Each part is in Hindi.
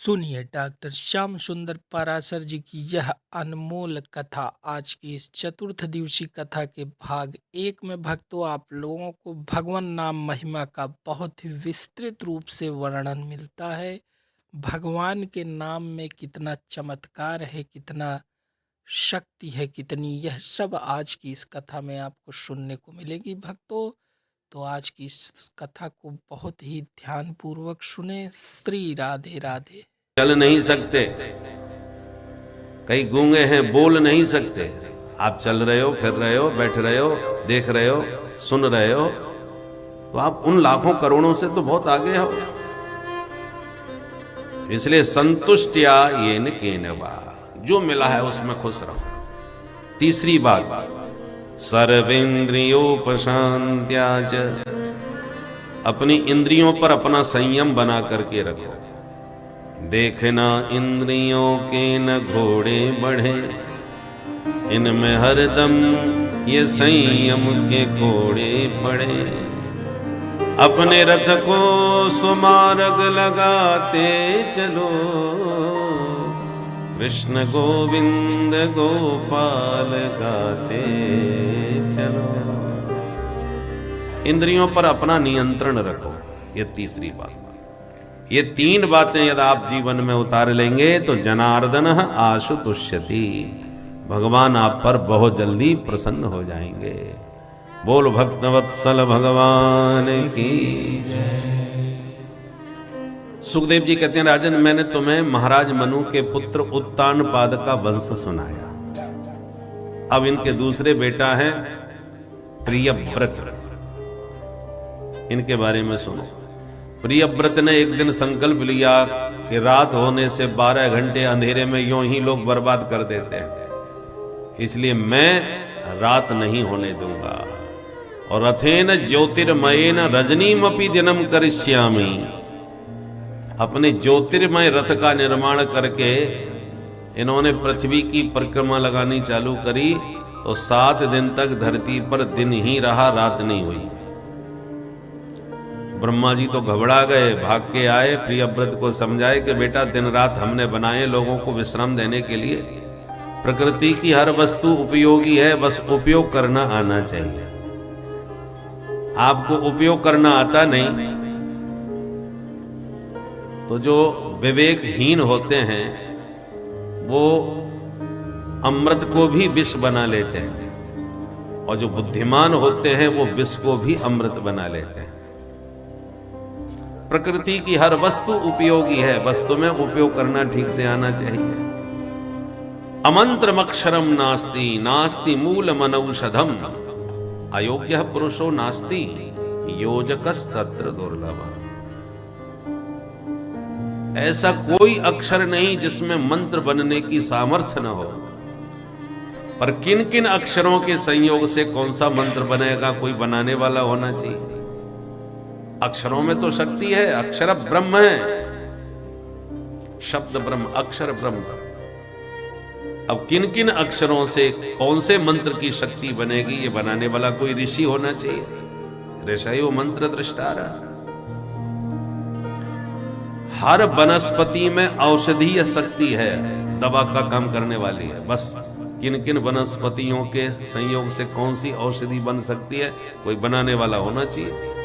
सुनिए डॉक्टर श्याम सुंदर पाराशर जी की यह अनमोल कथा। आज की इस चतुर्थ दिवसीय कथा के भाग एक में भक्तों आप लोगों को भगवान नाम महिमा का बहुत ही विस्तृत रूप से वर्णन मिलता है। भगवान के नाम में कितना चमत्कार है, कितना शक्ति है, कितनी, यह सब आज की इस कथा में आपको सुनने को मिलेगी भक्तों। तो आज की इस कथा को बहुत ही ध्यान पूर्वक सुने। श्री राधे राधे। चल नहीं सकते, कई गूंगे हैं, बोल नहीं सकते। आप चल रहे हो, फिर रहे हो, बैठ रहे हो, देख रहे हो, सुन रहे हो, तो आप उन लाखों करोड़ों से तो बहुत आगे हो। इसलिए संतुष्टिया ये न केनवा, जो मिला है उसमें खुश रहो। तीसरी बात, सर्वेंद्रियोपशांत्या च, अपनी इंद्रियों पर अपना संयम बना करके रखो। देखना इंद्रियों के न घोड़े बढ़े, इनमें हरदम ये संयम के घोड़े पड़े। अपने रथ को स्वमार्ग लगाते चलो, कृष्ण गोविंद गोपाल गाते चलो। इंद्रियों पर अपना नियंत्रण रखो, ये तीसरी बात। ये तीन बातें यदि आप जीवन में उतार लेंगे तो जनार्दन आशु तुष्यति, भगवान आप पर बहुत जल्दी प्रसन्न हो जाएंगे। बोल भक्तवत्सल भगवान की जय। सुखदेव जी कहते हैं, राजन मैंने तुम्हें महाराज मनु के पुत्र उत्तानपाद का वंश सुनाया। अब इनके दूसरे बेटा हैं प्रियव्रत, इनके बारे में सुनो। प्रियव्रत ने एक दिन संकल्प लिया कि रात होने से 12 घंटे अंधेरे में यूं ही लोग बर्बाद कर देते हैं, इसलिए मैं रात नहीं होने दूंगा। और रथेन ज्योतिर्मयेन रजनीमपि दिनम करिष्यामि, अपने ज्योतिर्मय रथ का निर्माण करके इन्होंने पृथ्वी की परिक्रमा लगानी चालू करी, तो 7 दिन तक धरती पर दिन ही रहा, रात नहीं हुई। ब्रह्मा जी तो घबरा गए, भाग के आए, प्रियव्रत को समझाए कि बेटा दिन रात हमने बनाए लोगों को विश्राम देने के लिए। प्रकृति की हर वस्तु उपयोगी है, बस उपयोग करना आना चाहिए। आपको उपयोग करना आता नहीं तो जो विवेकहीन होते हैं वो अमृत को भी विष बना लेते हैं, और जो बुद्धिमान होते हैं वो विष को भी अमृत बना लेते हैं। प्रकृति की हर वस्तु उपयोगी है, बस तुम्हें उपयोग करना ठीक से आना चाहिए। अमंत्रमक्षरम नास्ति, नास्ति मूल मनौषधम, अयोग्य पुरुषो नास्ति, योजकस्तत्र दुर्लभ। ऐसा कोई अक्षर नहीं जिसमें मंत्र बनने की सामर्थ्य न हो, पर किन किन अक्षरों के संयोग से कौन सा मंत्र बनेगा, कोई बनाने वाला होना चाहिए। अक्षरों में तो शक्ति है, अक्षर ब्रह्म है, शब्द ब्रह्म, अक्षर ब्रह्म। अब किन किन अक्षरों से कौन से मंत्र की शक्ति बनेगी, ये बनाने वाला कोई ऋषि होना चाहिए। ऋषयो मंत्र दृष्टारा। हर वनस्पति में औषधीय शक्ति है, दवा का काम करने वाली है। बस किन किन वनस्पतियों के संयोग से कौन सी औषधि बन सकती है, कोई बनाने वाला होना चाहिए।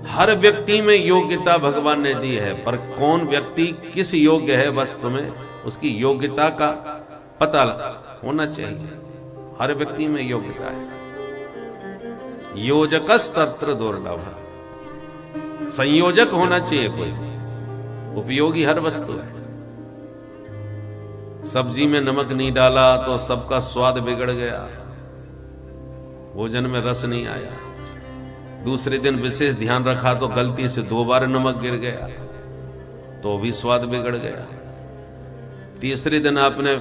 हर व्यक्ति में योग्यता भगवान ने दी है, पर कौन व्यक्ति किस योग्य है, बस तुम्हें उसकी योग्यता का पता होना चाहिए। हर व्यक्ति में योग्यता है। योजकस तत्र दुर्लभ, संयोजक होना चाहिए कोई, उपयोगी हर वस्तु है। सब्जी में नमक नहीं डाला तो सबका स्वाद बिगड़ गया, भोजन में रस नहीं आया। दूसरे दिन विशेष ध्यान रखा तो गलती से 2 बार नमक गिर गया तो भी स्वाद बिगड़ गया। तीसरे दिन आपने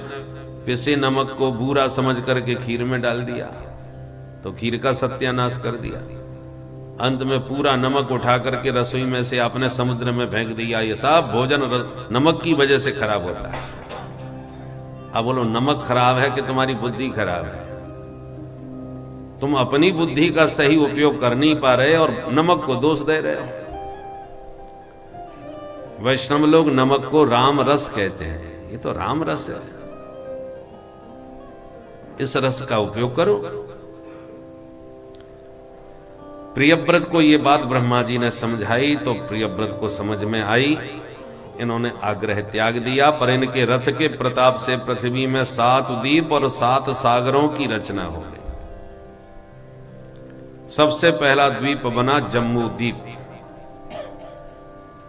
पिसे नमक को बूरा समझ करके खीर में डाल दिया तो खीर का सत्यानाश कर दिया। अंत में पूरा नमक उठा करके रसोई में से आपने समुद्र में फेंक दिया। ये सब भोजन नमक की वजह से खराब होता है। अब बोलो नमक खराब है कि तुम्हारी बुद्धि खराब है? तुम अपनी बुद्धि का सही उपयोग कर नहीं पा रहे और नमक को दोष दे रहे हो। वैष्णव लोग नमक को राम रस कहते हैं, ये तो राम रस है, इस रस का उपयोग करो। प्रियव्रत को ये बात ब्रह्मा जी ने समझाई तो प्रियव्रत को समझ में आई। इन्होंने आग्रह त्याग दिया, पर इनके रथ के प्रताप से पृथ्वी में 7 द्वीप और 7 सागरों की रचना हो गई। सबसे पहला द्वीप बना जम्मू द्वीप,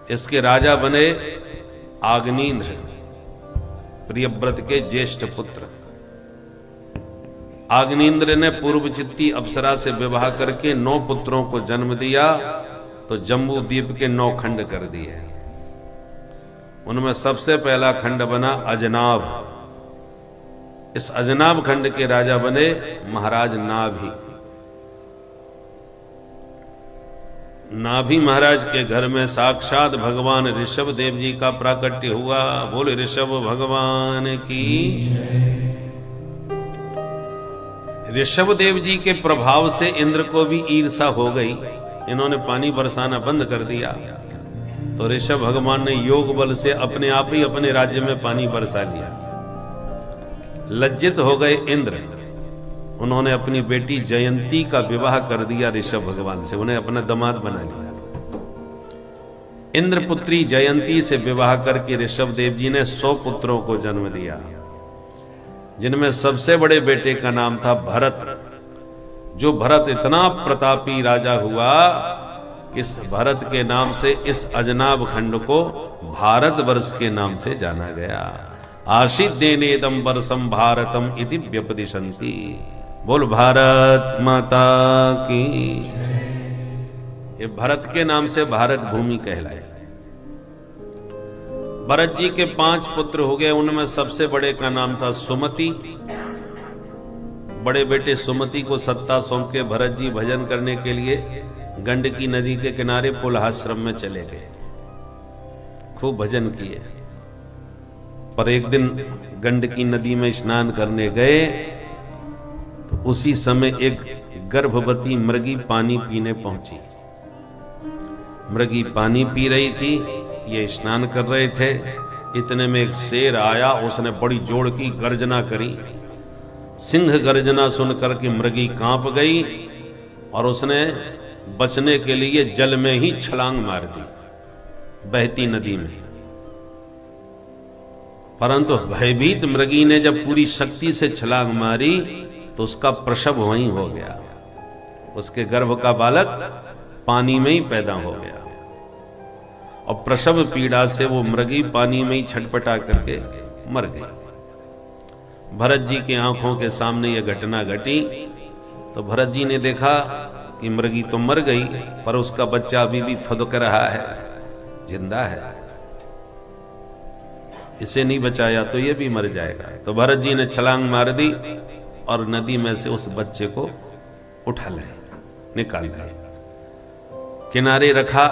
इसके राजा बने आग्नेन्द्र, प्रियव्रत के ज्येष्ठ पुत्र। आग्नेन्द्र ने पूर्वचित्ती अप्सरा से विवाह करके 9 पुत्रों को जन्म दिया, तो जम्बू द्वीप के 9 खंड कर दिए। उनमें सबसे पहला खंड बना अजनाभ। इस अजनाभ खंड के राजा बने महाराज नाभि। नाभि महाराज के घर में साक्षात भगवान ऋषभ देव जी का प्राकट्य हुआ। बोले ऋषभ भगवान की। ऋषभ देव जी के प्रभाव से इंद्र को भी ईर्षा हो गई, इन्होंने पानी बरसाना बंद कर दिया। तो ऋषभ भगवान ने योग बल से अपने आप ही अपने राज्य में पानी बरसा लिया। लज्जित हो गए इंद्र, उन्होंने अपनी बेटी जयंती का विवाह कर दिया ऋषभ भगवान से, उन्हें अपना दामाद बना लिया। इंद्र पुत्री जयंती से विवाह करके ऋषभ देव जी ने 100 पुत्रों को जन्म दिया, जिनमें सबसे बड़े बेटे का नाम था भरत। जो भरत इतना प्रतापी राजा हुआ कि इस भरत के नाम से इस अजनाभ खंड को भारत वर्ष के नाम से जाना गया। आशित देनेदम वर्षम भारतम इति व्यपदिशन्ति। बोल भारत माता की। ये भरत के नाम से भारत भूमि कहलाए। भरत जी के 5 पुत्र हो गए, उनमें सबसे बड़े का नाम था सुमति। बड़े बेटे सुमति को सत्ता सौंप के भरत जी भजन करने के लिए गंडकी नदी के किनारे पुलहाश्रम में चले गए। खूब भजन किए, पर एक दिन गंडकी नदी में स्नान करने गए तो उसी समय एक गर्भवती मृगी पानी पीने पहुंची। मृगी पानी पी रही थी, ये स्नान कर रहे थे। इतने में एक शेर आया, उसने बड़ी जोर की गर्जना करी। सिंह गर्जना सुनकर के मृगी कांप गई और उसने बचने के लिए जल में ही छलांग मार दी, बहती नदी में। परंतु भयभीत मृगी ने जब पूरी शक्ति से छलांग मारी तो उसका प्रसव वहीं हो गया। उसके गर्भ का बालक पानी में ही पैदा हो गया और प्रसव पीड़ा से वो मृगी पानी में ही छटपटा करके मर गई। भरत जी की आंखों के सामने यह घटना घटी तो भरत जी ने देखा कि मृगी तो मर गई, पर उसका बच्चा अभी भी फुदक रहा है, जिंदा है। इसे नहीं बचाया तो ये भी मर जाएगा। तो भरत जी ने छलांग मार दी और नदी में से उस बच्चे को उठा लाए, निकाल लाए, किनारे रखा।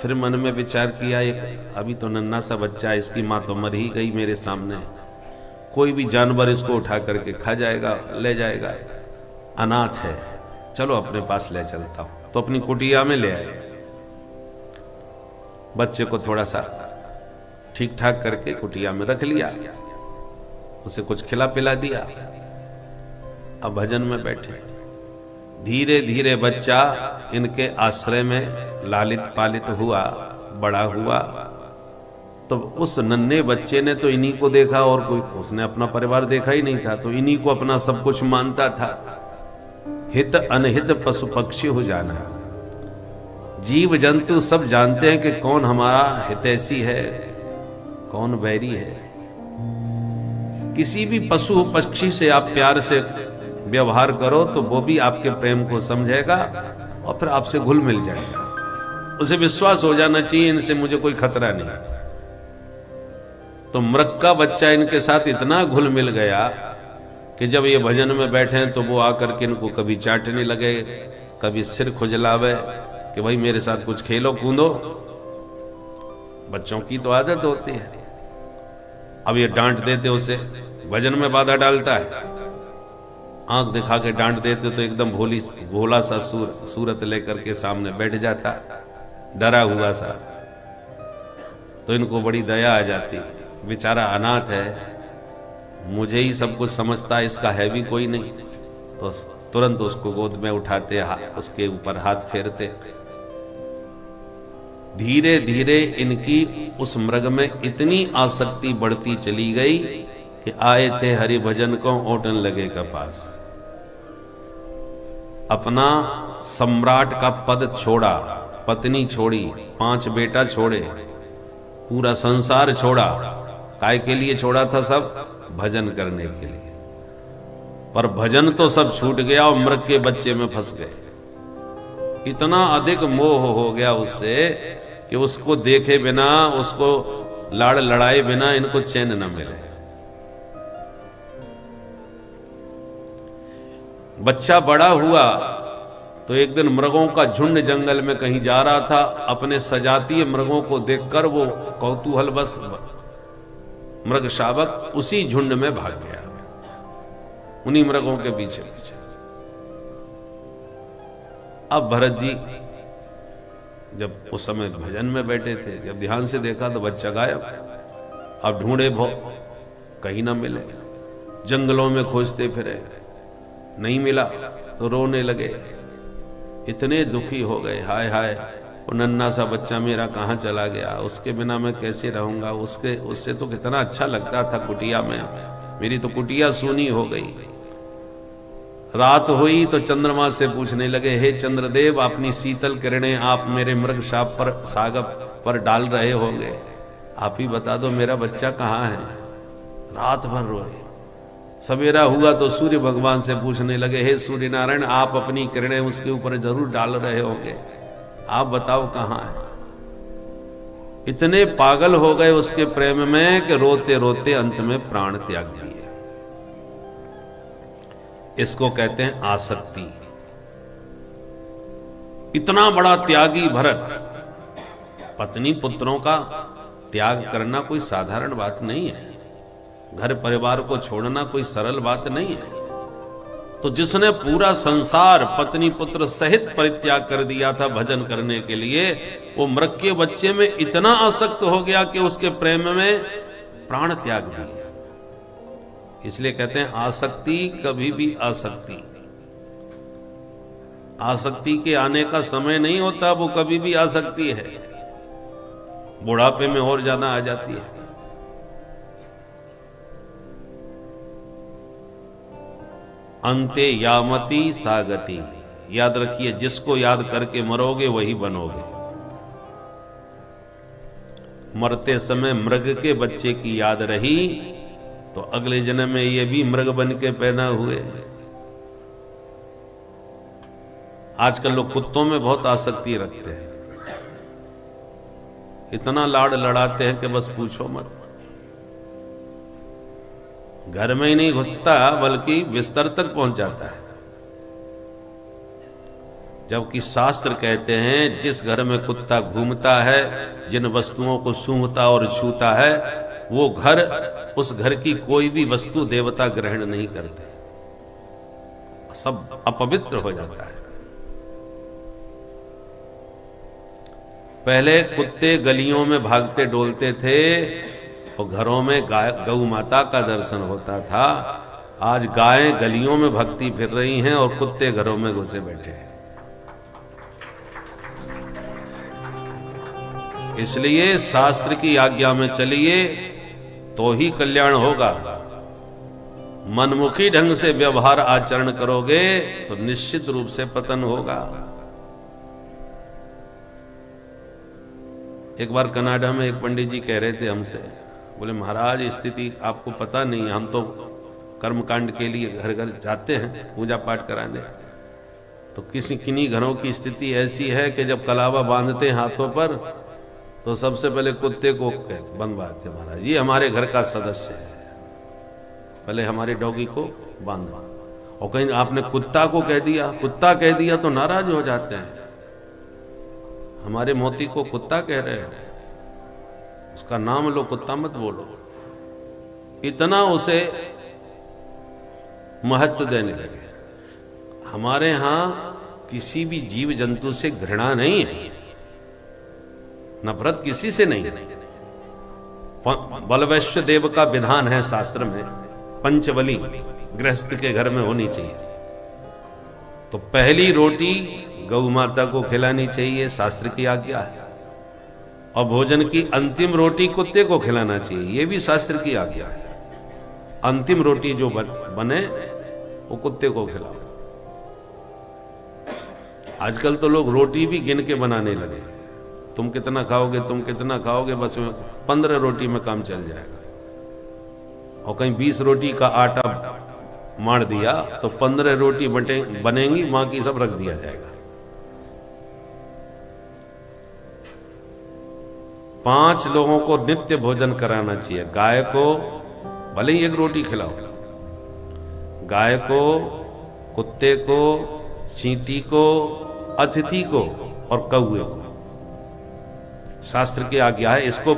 फिर मन में विचार किया, एक अभी तो नन्हा सा बच्चा है, इसकी मां तो मर ही गई मेरे सामने, कोई भी जानवर इसको उठा करके खा जाएगा, ले जाएगा, अनाथ है, चलो अपने पास ले चलता हूं। तो अपनी कुटिया में ले आए, बच्चे को थोड़ा सा ठीक ठाक करके कुटिया में रख लिया, उसे कुछ खिला पिला दिया। अब भजन में बैठे। धीरे धीरे बच्चा इनके आश्रय में लालित पालित हुआ, बड़ा हुआ। तो उस नन्हे बच्चे ने तो इन्हीं को देखा और कोई उसने अपना परिवार देखा ही नहीं था, तो इन्हीं को अपना सब कुछ मानता था। हित अनहित पशु पक्षी हो जाना, जीव जंतु सब जानते हैं कि कौन हमारा हितैषी है, कौन बैरी है। किसी भी पशु पक्षी से आप प्यार से व्यवहार करो तो वो भी आपके प्रेम को समझेगा और फिर आपसे घुल मिल जाएगा। उसे विश्वास हो जाना चाहिए इनसे मुझे कोई खतरा नहीं। तो मृग का बच्चा इनके साथ इतना घुल मिल गया कि जब ये भजन में बैठे तो वो आकर के इनको कभी चाटने लगे, कभी सिर खुजलावे कि भाई मेरे साथ कुछ खेलो कूदो। बच्चों की तो आदत होती है। अब ये डांट देते उसे, भजन में बाधा डालता है, आंख दिखा के डांट देते तो एकदम भोला सा सूरत लेकर के सामने बैठ जाता, डरा हुआ सा। तो इनको बड़ी दया आ जाती, बेचारा अनाथ है, मुझे ही सब कुछ समझता है, इसका है भी कोई नहीं। तो तुरंत उसको गोद में उठाते, उसके ऊपर हाथ फेरते। धीरे धीरे इनकी उस मृग में इतनी आसक्ति बढ़ती चली गई कि आए थे हरि भजन को ओटन लगे कपास। अपना सम्राट का पद छोड़ा, पत्नी छोड़ी, 5 बेटा छोड़े, पूरा संसार छोड़ा। काय के लिए छोड़ा था? सब भजन करने के लिए। पर भजन तो सब छूट गया और मृग के बच्चे में फंस गए। इतना अधिक मोह हो गया उससे कि उसको देखे बिना, उसको लाड़ लड़ाए बिना इनको चैन न मिले। बच्चा बड़ा हुआ तो एक दिन मृगों का झुंड जंगल में कहीं जा रहा था। अपने सजातीय मृगों को देखकर वो कौतूहल बस मृग शावक उसी झुंड में भाग गया, उन्हीं मृगों के पीछे पीछे। अब भरत जी जब उस समय भजन में बैठे थे, जब ध्यान से देखा तो बच्चा गायब। अब ढूंढे कहीं ना मिले, जंगलों में खोजते फिरे, नहीं मिला तो रोने लगे, इतने दुखी हो गए। हाय हाय, वो नन्हा सा बच्चा मेरा कहाँ चला गया, उसके बिना मैं कैसे रहूंगा। उससे तो कितना अच्छा लगता था कुटिया में, मेरी तो कुटिया सूनी हो गई। रात हुई तो चंद्रमा से पूछने लगे, हे चंद्रदेव, अपनी शीतल किरणें आप मेरे मृग शाप पर, सागप पर डाल रहे होंगे, आप ही बता दो मेरा बच्चा कहाँ है। रात भर रोए। सवेरा हुआ तो सूर्य भगवान से पूछने लगे, हे सूर्य नारायण, आप अपनी किरणें उसके ऊपर जरूर डाल रहे होंगे, आप बताओ कहाँ है। इतने पागल हो गए उसके प्रेम में कि रोते रोते अंत में प्राण त्याग दिए। इसको कहते हैं आसक्ति। इतना बड़ा त्यागी भरत, पत्नी पुत्रों का त्याग करना कोई साधारण बात नहीं है, घर परिवार को छोड़ना कोई सरल बात नहीं है। तो जिसने पूरा संसार पत्नी पुत्र सहित परित्याग कर दिया था भजन करने के लिए, वो मृग के बच्चे में इतना आसक्त हो गया कि उसके प्रेम में प्राण त्याग दिया। इसलिए कहते हैं आसक्ति कभी भी आसक्ति, आसक्ति के आने का समय नहीं होता, वो कभी भी आ सकती है, बुढ़ापे में और ज्यादा आ जाती है। अंते यामती सागति, याद रखिए, जिसको याद करके मरोगे वही बनोगे। मरते समय मृग के बच्चे की याद रही तो अगले जन्म में ये भी मृग बन के पैदा हुए। आजकल लोग कुत्तों में बहुत आसक्ति रखते हैं, इतना लाड़ लड़ाते हैं कि बस पूछो मत। घर में ही नहीं घुसता बल्कि बिस्तर तक पहुंच जाता है। जबकि शास्त्र कहते हैं जिस घर में कुत्ता घूमता है, जिन वस्तुओं को सूंघता और छूता है, वो घर, उस घर की कोई भी वस्तु देवता ग्रहण नहीं करते, सब अपवित्र हो जाता है। पहले कुत्ते गलियों में भागते डोलते थे और घरों में गौ माता का दर्शन होता था। आज गायें गलियों में भगती फिर रही हैं और कुत्ते घरों में घुसे बैठे हैं। इसलिए शास्त्र की आज्ञा में चलिए तो ही कल्याण होगा। मनमुखी ढंग से व्यवहार आचरण करोगे तो निश्चित रूप से पतन होगा। एक बार कनाडा में एक पंडित जी कह रहे थे हमसे, बोले महाराज स्थिति आपको पता नहीं, हम तो कर्मकांड के लिए घर घर जाते हैं पूजा पाठ कराने, तो किन्हीं घरों की स्थिति ऐसी है कि जब कलावा बांधते हैं हाथों पर तो सबसे पहले कुत्ते को बंधवाते, महाराज ये हमारे घर का सदस्य है, पहले हमारे डॉगी को बांधवा। और कहीं आपने कुत्ता को कह दिया, कुत्ता कह दिया तो नाराज हो जाते हैं, हमारे मोती को कुत्ता कह रहे हो, उसका नाम लो, कुत्ता मत बोलो। इतना उसे महत्व देने लगे। हमारे यहां किसी भी जीव जंतु से घृणा नहीं है, नफरत किसी से नहीं है, बलवैश्य देव का विधान है शास्त्र में, पंचबली गृहस्थ के घर में होनी चाहिए। तो पहली रोटी गौ माता को खिलानी चाहिए, शास्त्र की आज्ञा है। और भोजन की अंतिम रोटी कुत्ते को खिलाना चाहिए, यह भी शास्त्र की आज्ञा है। अंतिम रोटी जो बने वो कुत्ते को खिलाओ। आजकल तो लोग रोटी भी गिन के बनाने लगे, तुम कितना खाओगे, तुम कितना खाओगे, बस 15 रोटी में काम चल जाएगा। और कहीं 20 रोटी का आटा मार दिया तो 15 रोटी बनेंगी, बाकी सब रख दिया जाएगा। 5 लोगों को नित्य भोजन कराना चाहिए। गाय को भले ही 1 रोटी खिलाओ, गाय को, कुत्ते को, चींटी को, अतिथि को और कौए को। शास्त्र की आज्ञा है। इसको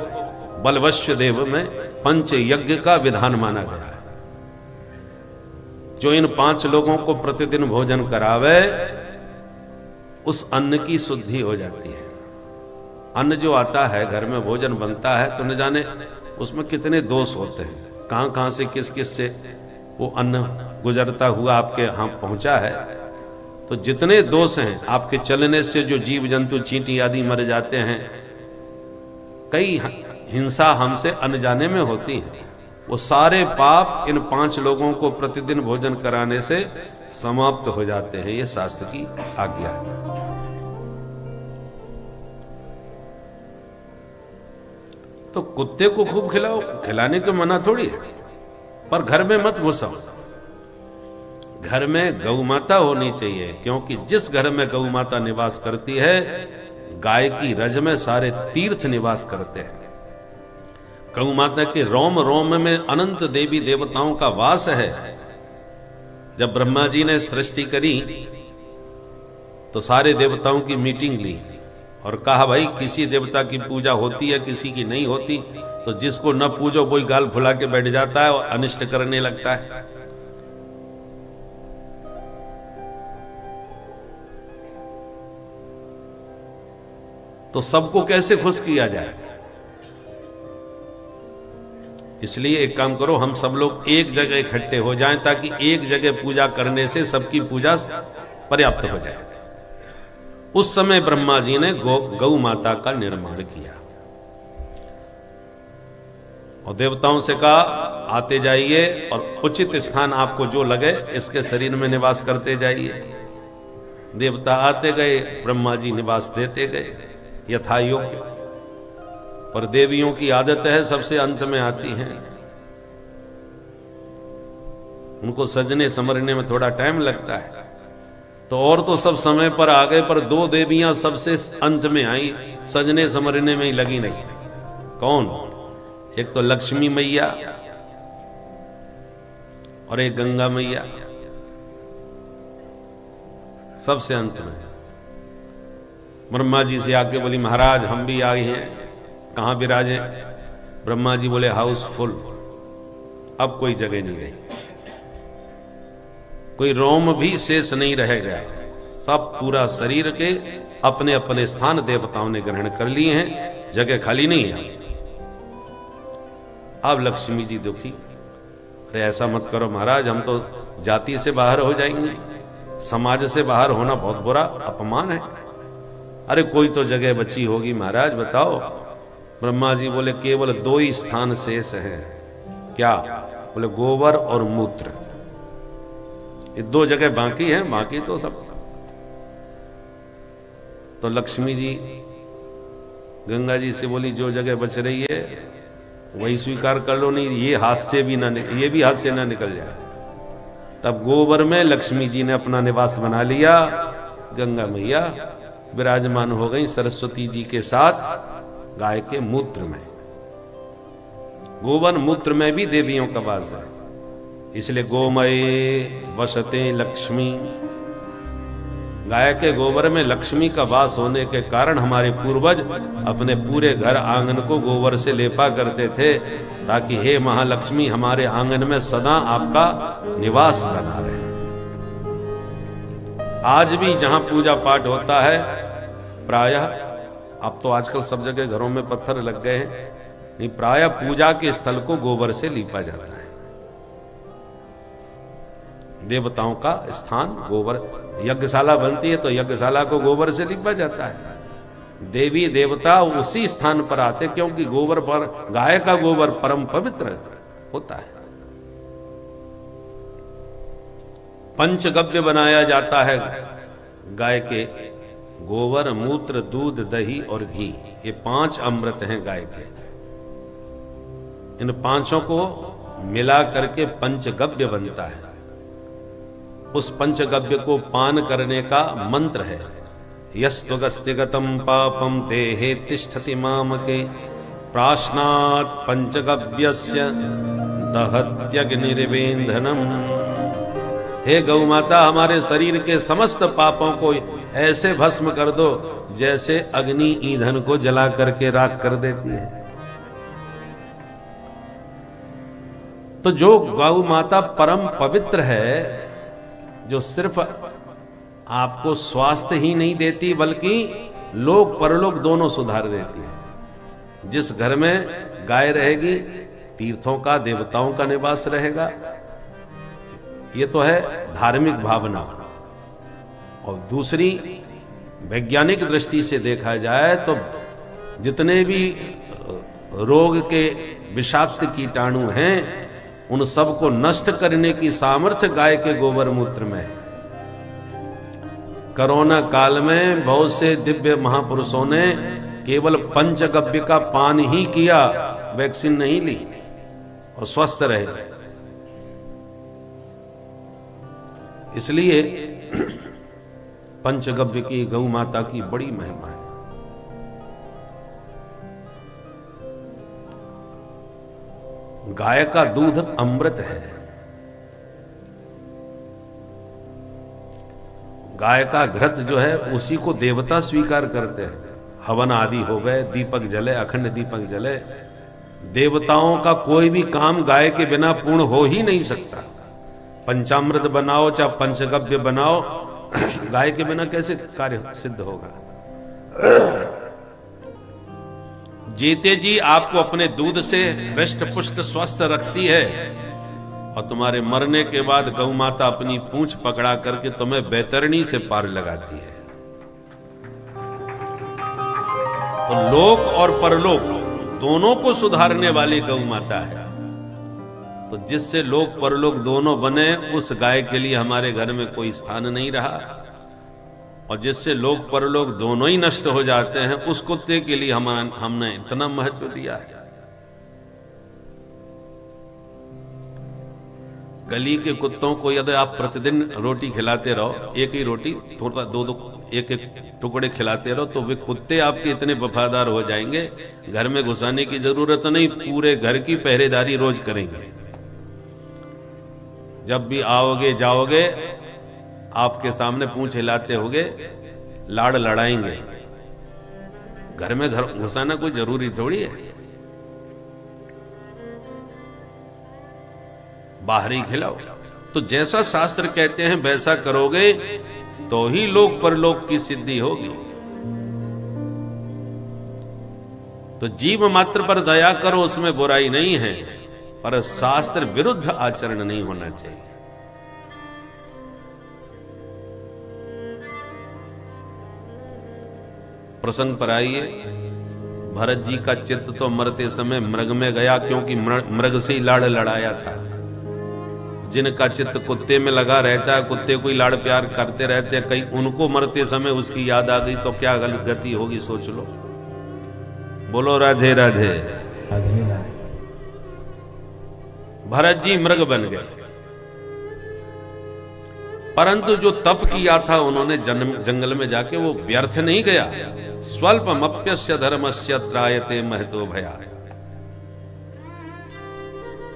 बलवश्य देव में पंच यज्ञ का विधान माना गया है। जो इन 5 लोगों को प्रतिदिन भोजन करावे, उस अन्न की शुद्धि हो जाती है। अन्न जो आता है, घर में भोजन बनता है, तो न जाने उसमें कितने दोष होते हैं, कहां कहां से किस किस से वो अन्न गुजरता हुआ आपके यहां पहुंचा है। तो जितने दोष हैं, आपके चलने से जो जीव जंतु चींटी आदि मर जाते हैं, कई हिंसा हमसे अनजाने में होती है, वो सारे पाप इन 5 लोगों को प्रतिदिन भोजन कराने से समाप्त हो जाते हैं। ये शास्त्र की आज्ञा है। तो कुत्ते को खूब खिलाओ, खिलाने को मना थोड़ी है, पर घर में मत घुसाओ। घर में गौ माता होनी चाहिए, क्योंकि जिस घर में गौ माता निवास करती है, गाय की रज में सारे तीर्थ निवास करते हैं। गौ माता के रोम रोम में अनंत देवी देवताओं का वास है। जब ब्रह्मा जी ने सृष्टि करी तो सारे देवताओं की मीटिंग ली और कहा, भाई किसी देवता की पूजा होती है, किसी की नहीं होती। तो जिसको न पूजो वही गाल फुला के बैठ जाता है और अनिष्ट करने लगता है। तो सबको कैसे खुश किया जाए? इसलिए एक काम करो, हम सब लोग एक जगह इकट्ठे हो जाएं, ताकि एक जगह पूजा करने से सबकी पूजा पर्याप्त हो जाए। उस समय ब्रह्मा जी ने गौ माता का निर्माण किया और देवताओं से कहा, आते जाइए और उचित स्थान आपको जो लगे इसके शरीर में निवास करते जाइए। देवता आते गए, ब्रह्मा जी निवास देते गए यथा योग्य। पर देवियों की आदत है सबसे अंत में आती हैं, उनको सजने संवरने में थोड़ा टाइम लगता है। तो और तो सब समय पर आ गए, पर 2 देवियां सबसे अंत में आई, सजने संवरने में ही लगी नहीं। कौन? एक तो लक्ष्मी मैया और एक गंगा मैया, सबसे अंत में। ब्रह्मा जी से आके बोली, महाराज हम भी आए हैं, कहां विराजे? ब्रह्मा जी बोले, हाउसफुल, अब कोई जगह नहीं रही, कोई रोम भी शेष नहीं रह गया। सब पूरा शरीर के अपने अपने स्थान देवताओं ने ग्रहण कर लिए हैं, जगह खाली नहीं है। अब लक्ष्मी जी दुखी, अरे ऐसा मत करो महाराज, हम तो जाति से बाहर हो जाएंगे, समाज से बाहर होना बहुत बुरा अपमान है। अरे कोई तो जगह बची होगी महाराज, बताओ। ब्रह्मा जी बोले, केवल 2 ही स्थान शेष है। क्या? बोले गोबर और मूत्र, ये 2 जगह बाकी हैं, बाकी तो सब। तो लक्ष्मी जी गंगा जी से बोली, जो जगह बच रही है वही स्वीकार कर लो, नहीं ये हाथ से भी ना, ये भी हाथ से ना निकल जाए। तब गोबर में लक्ष्मी जी ने अपना निवास बना लिया। गंगा मैया विराजमान हो गई सरस्वती जी के साथ गाय के मूत्र में। गोबर मूत्र में भी देवियों का वास है, इसलिए गोमये वसते लक्ष्मी। गाय के गोबर में लक्ष्मी का वास होने के कारण हमारे पूर्वज अपने पूरे घर आंगन को गोबर से लेपा करते थे, ताकि हे महालक्ष्मी हमारे आंगन में सदा आपका निवास बना रहे। आज भी जहां पूजा पाठ होता है, प्रायः अब तो आजकल सब जगह घरों में पत्थर लग गए हैं, नहीं, प्रायः पूजा के स्थल को गोबर से लीपा जाता है। देवताओं का स्थान गोबर, यज्ञशाला बनती है तो यज्ञशाला को गोबर से लीपा जाता है। देवी देवता उसी स्थान पर आते क्योंकि गोबर पर, गाय का गोबर परम पवित्र होता है। पंचगव्य बनाया जाता है गाय के, गोबर, मूत्र, दूध, दही और घी, ये 5 अमृत हैं गाय के। इन 5 को मिला करके पंचगव्य बनता है। उस पंचगव्य को पान करने का मंत्र है, यस्त्वगस्त्यगतम पापम देहे तिष्ठति मामके प्राश्नात् पंचगव्यस्य दहत्यग्निर्वेन्धनम। हे गौ माता, हमारे शरीर के समस्त पापों को ऐसे भस्म कर दो जैसे अग्नि ईंधन को जला करके राख कर देती है। तो जो गौ माता परम पवित्र है, जो सिर्फ आपको स्वास्थ्य ही नहीं देती बल्कि लोक परलोक दोनों सुधार देती है। जिस घर में गाय रहेगी, तीर्थों का, देवताओं का निवास रहेगा। ये तो है धार्मिक भावना। और दूसरी, वैज्ञानिक दृष्टि से देखा जाए तो जितने भी रोग के विषाक्त कीटाणु हैं, उन सब को नष्ट करने की सामर्थ्य गाय के गोबर मूत्र में है। कोरोना काल में बहुत से दिव्य महापुरुषों ने केवल पंचगव्य का पान ही किया, वैक्सीन नहीं ली और स्वस्थ रहे। इसलिए पंचगव्य की गौ माता की बड़ी महिमा है। गाय का दूध अमृत है। गाय का घृत जो है उसी को देवता स्वीकार करते हैं। हवन आदि हो गए, दीपक जले, अखंड दीपक जले। देवताओं का कोई भी काम गाय के बिना पूर्ण हो ही नहीं सकता। पंचामृत बनाओ चाहे पंचगव्य बनाओ, गाय के बिना कैसे कार्य सिद्ध होगा। जीते जी आपको अपने दूध से हृष्ट पुष्ट स्वस्थ रखती है, और तुम्हारे मरने के बाद गौ माता अपनी पूंछ पकड़ा करके तुम्हें बैतरणी से पार लगाती है। तो लोक और परलोक दोनों को सुधारने वाली गौ माता है। तो जिससे लोक परलोक दोनों बने, उस गाय के लिए हमारे घर में कोई स्थान नहीं रहा। और जिससे लोक परलोक दोनों ही नष्ट हो जाते हैं, उस कुत्ते के लिए हमने इतना महत्व दिया है। गली के कुत्तों को यदि आप प्रतिदिन रोटी खिलाते रहो, एक ही रोटी थोड़ा दो एक टुकड़े खिलाते रहो, तो वे कुत्ते आपके इतने वफादार हो जाएंगे, घर में घुसाने की जरूरत नहीं, पूरे घर की पहरेदारी रोज करेंगे। जब भी आओगे जाओगे, आपके सामने पूंछ हिलाते होगे, लाड़ लड़ाएंगे। घर में घर घुसाना कोई जरूरी थोड़ी है, बाहर ही खिलाओ। तो जैसा शास्त्र कहते हैं वैसा करोगे तो ही लोक परलोक की सिद्धि होगी। तो जीव मात्र पर दया करो, उसमें बुराई नहीं है, पर शास्त्र विरुद्ध आचरण नहीं होना चाहिए। प्रसंग पर आइए। भरत जी का चित्त तो मरते समय मृग में गया, क्योंकि मृग से ही लाड़ लड़ाया था। जिनका चित्त कुत्ते में लगा रहता है, कुत्ते को ही लाड़ प्यार करते रहते हैं, कहीं उनको मरते समय उसकी याद आ गई तो क्या गलत गति होगी, सोच लो। बोलो राधे राधे। राधे राधे। भरत जी मृग बन गए, परंतु जो तप किया था उन्होंने जंगल में जाके, वो व्यर्थ नहीं गया। स्वल्पमप्यस्य धर्मस्य त्रायते महतो भया।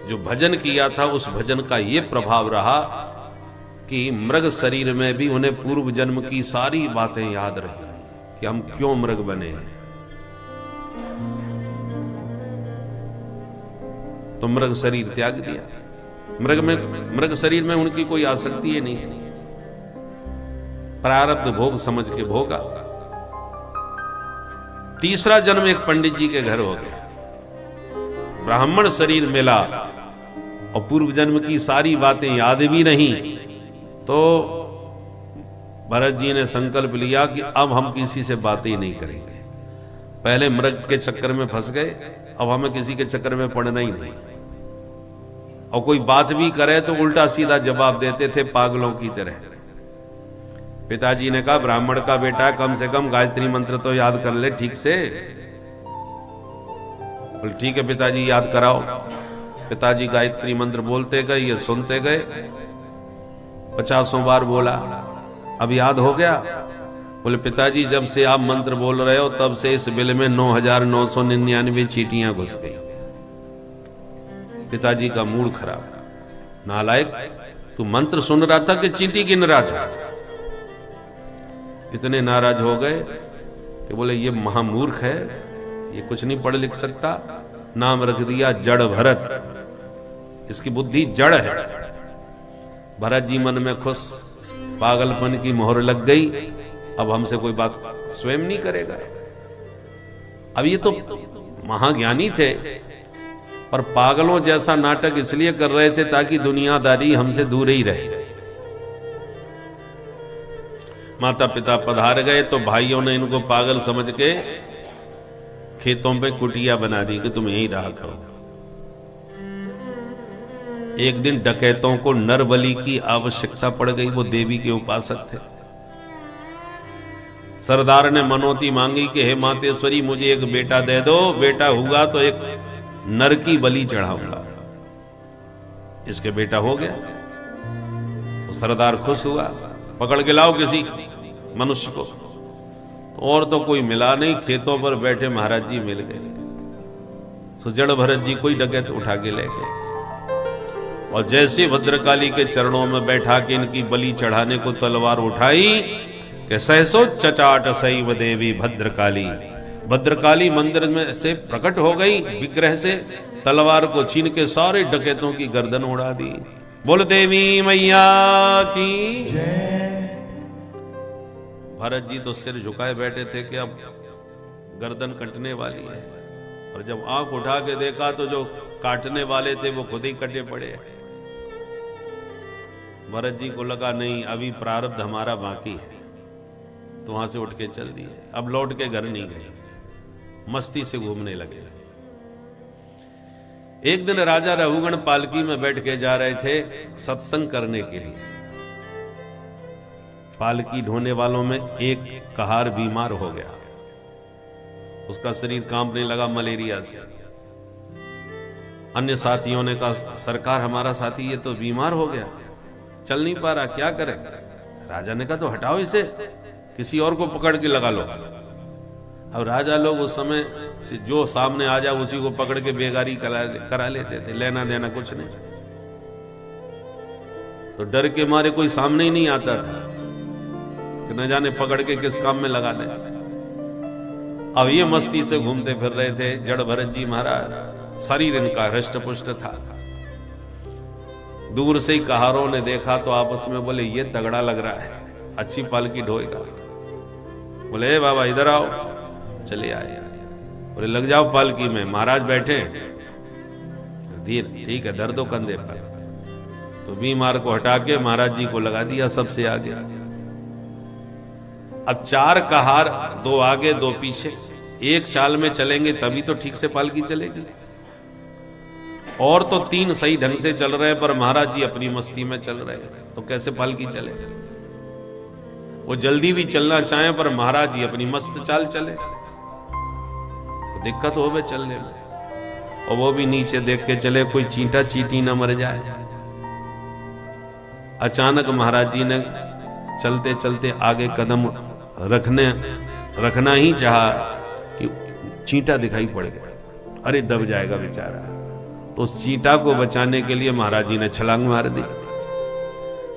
जो भजन किया था उस भजन का ये प्रभाव रहा कि मृग शरीर में भी उन्हें पूर्व जन्म की सारी बातें याद रही कि हम क्यों मृग बने हैं। तो मृग शरीर त्याग दिया। मृग शरीर में उनकी कोई आसक्ति ही नहीं थी, प्रारब्ध भोग समझ के भोगा। तीसरा जन्म एक पंडित जी के घर हो गया। ब्राह्मण शरीर मिला और पूर्व जन्म की सारी बातें याद भी नहीं, तो भरत जी ने संकल्प लिया कि अब हम किसी से बातें ही नहीं करेंगे। पहले मृग के चक्कर में फंस गए, अब हमें किसी के चक्कर में पड़ना ही नहीं। और कोई बात भी करे तो उल्टा सीधा जवाब देते थे पागलों की तरह। पिताजी ने कहा ब्राह्मण का बेटा है, कम से कम गायत्री मंत्र तो याद कर ले ठीक से। बोले ठीक है पिताजी याद कराओ। पिताजी गायत्री मंत्र बोलते गए, ये सुनते गए, 50 बार बोला। अब याद हो गया। बोले पिताजी जब से आप मंत्र बोल रहे हो तब से इस बिल में 9,999 चींटियां घुस गई। पिताजी का मूड खराब। नालायक, तू मंत्र सुन रहा था कि चींटी गिन रहा था? इतने नाराज हो गए कि बोले ये महामूर्ख है, ये कुछ नहीं पढ़ लिख सकता। नाम रख दिया जड़ भरत, इसकी बुद्धि जड़ है। भरत जी मन में खुश, पागलपन की मोहर लग गई। अब हमसे कोई बात स्वयं नहीं करेगा। अब ये तो महाज्ञानी थे, पर पागलों जैसा नाटक इसलिए कर रहे थे ताकि दुनियादारी हमसे दूर ही रहे। माता पिता पधार गए तो भाइयों ने इनको पागल समझ के खेतों पे कुटिया बना दी कि तुम यहीं रहा करो। एक दिन डकैतों को नर बलि की आवश्यकता पड़ गई। वो देवी के उपासक थे। सरदार ने मनौती मांगी कि हे मातेश्वरी मुझे एक बेटा दे दो, बेटा हुआ तो एक नर की बलि चढ़ाऊंगा। इसके बेटा हो गया तो सरदार खुश हुआ। पकड़ के लाओ किसी मनुष्य को। तो और तो कोई मिला नहीं, खेतों पर बैठे महाराज जी मिल गए। तो जड़ भरत जी कोई डकैत उठा के ले गए और जैसे भद्रकाली के चरणों में बैठा के इनकी बलि चढ़ाने को तलवार उठाई कि सहसो चचाट सैव देवी भद्रकाली। भद्रकाली मंदिर में से प्रकट हो गई विग्रह से, तलवार को छीन के सारे डकैतों की गर्दन उड़ा दी। बोल देवी मैया की भरत जी तो सिर झुकाए बैठे थे कि अब गर्दन कटने वाली है। और जब आंख उठा के देखा तो जो काटने वाले थे वो खुद ही कटे पड़े। भरत जी को लगा नहीं अभी प्रारब्ध हमारा बाकी है, तो वहां से उठ के चल दिए। अब लौट के घर नहीं गए, मस्ती से घूमने लगे। एक दिन राजा रघुगण पालकी में बैठ के जा रहे थे सत्संग करने के लिए। पालकी ढोने वालों में एक कहार बीमार हो गया। उसका शरीर कांपने लगा मलेरिया से। अन्य साथियों ने कहा सरकार हमारा साथी ये तो बीमार हो गया, चल नहीं पा रहा, क्या करें? राजा ने कहा तो हटाओ इसे, किसी और को पकड़ के लगा लो। अब राजा लोग उस समय जो सामने आ जाए उसी को पकड़ के बेगारी करा लेते थे, लेना देना कुछ नहीं। तो डर के मारे कोई सामने ही नहीं आता था कि न जाने पकड़ के किस काम में लगा ले। अब ये मस्ती से घूमते फिर रहे थे जड़ भरत जी महाराज। शरीर इनका हृष्ट पुष्ट था। दूर से ही कहारों ने देखा तो आपस में बोले ये तगड़ा लग रहा है, अच्छी पालकी ढोएगा। बोले बाबा इधर आओ, चले आए। बोले लग जाओ पालकी में, महाराज बैठे। धीर ठीक है, दर्दो कंधे पर। तो बीमार को हटा के महाराज जी को लगा दिया सबसे आगे। अब 4 कहार, 2 आगे 2 पीछे, एक चाल में चलेंगे तभी तो ठीक से पालकी चलेगी। और तो 3 सही ढंग से चल रहे हैं पर महाराज जी अपनी मस्ती में चल रहे हैं, तो कैसे पालकी चले? वो जल्दी भी चलना चाहें पर महाराज जी अपनी मस्त चाल चले, तो दिक्कत हो गई चलने में। और वो भी नीचे देख के चले कोई चींटा चींटी ना मर जाए। अचानक महाराज जी ने चलते चलते आगे कदम रखना ही चाहा कि चींटा दिखाई पड़ गया। अरे दब जाएगा बेचारा। तो उस चींटा को बचाने के लिए महाराज जी ने छलांग मार दी।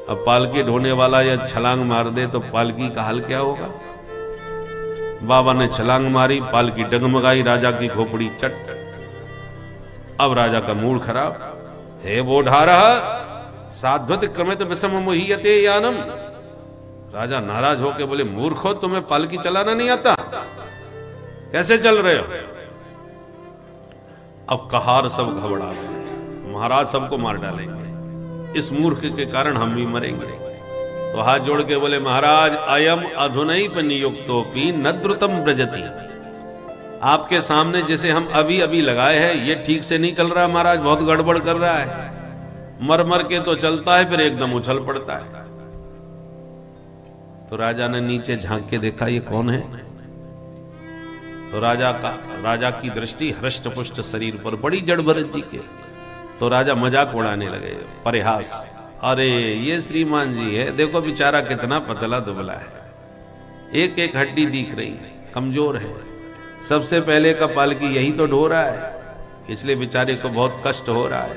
अब पालकी ढोने वाला या छलांग मार दे तो पालकी का हाल क्या होगा? बाबा ने छलांग मारी, पालकी डगमगाई, राजा की खोपड़ी चट। अब राजा का मूड खराब। हे वो ढा रहा साध्वत क्रमित विषम मुहीयते यानम। राजा नाराज होके बोले मूर्खो, तुम्हें पालकी चलाना नहीं आता? कैसे चल रहे हो? अब कहार सब घबरा गए, महाराज सबको मार डालेंगे, इस मूर्ख के कारण हम भी मरेंगे। तो हाथ जोड़ के बोले, महाराज अयम अधुनैप नियुक्तोपि न द्रुतम ब्रजति। आपके सामने जिसे हम अभी अभी लगाए हैं ये ठीक से नहीं चल रहा महाराज, बहुत गड़बड़ कर रहा है, मर मर के तो चलता है फिर एकदम उछल पड़ता है। तो राजा ने नीचे झांक के देखा ये कौन है। तो राजा की दृष्टि हृष्ट पुष्ट शरीर पर बड़ी जड़ भरत जी के। तो राजा मजाक उड़ाने लगे, परिहास, अरे ये श्रीमान जी है, देखो बेचारा कितना पतला दुबला है, एक एक हड्डी दिख रही है, कमजोर है, सबसे पहले का पालकी यही तो ढो रहा है, इसलिए बेचारे को बहुत कष्ट हो रहा है।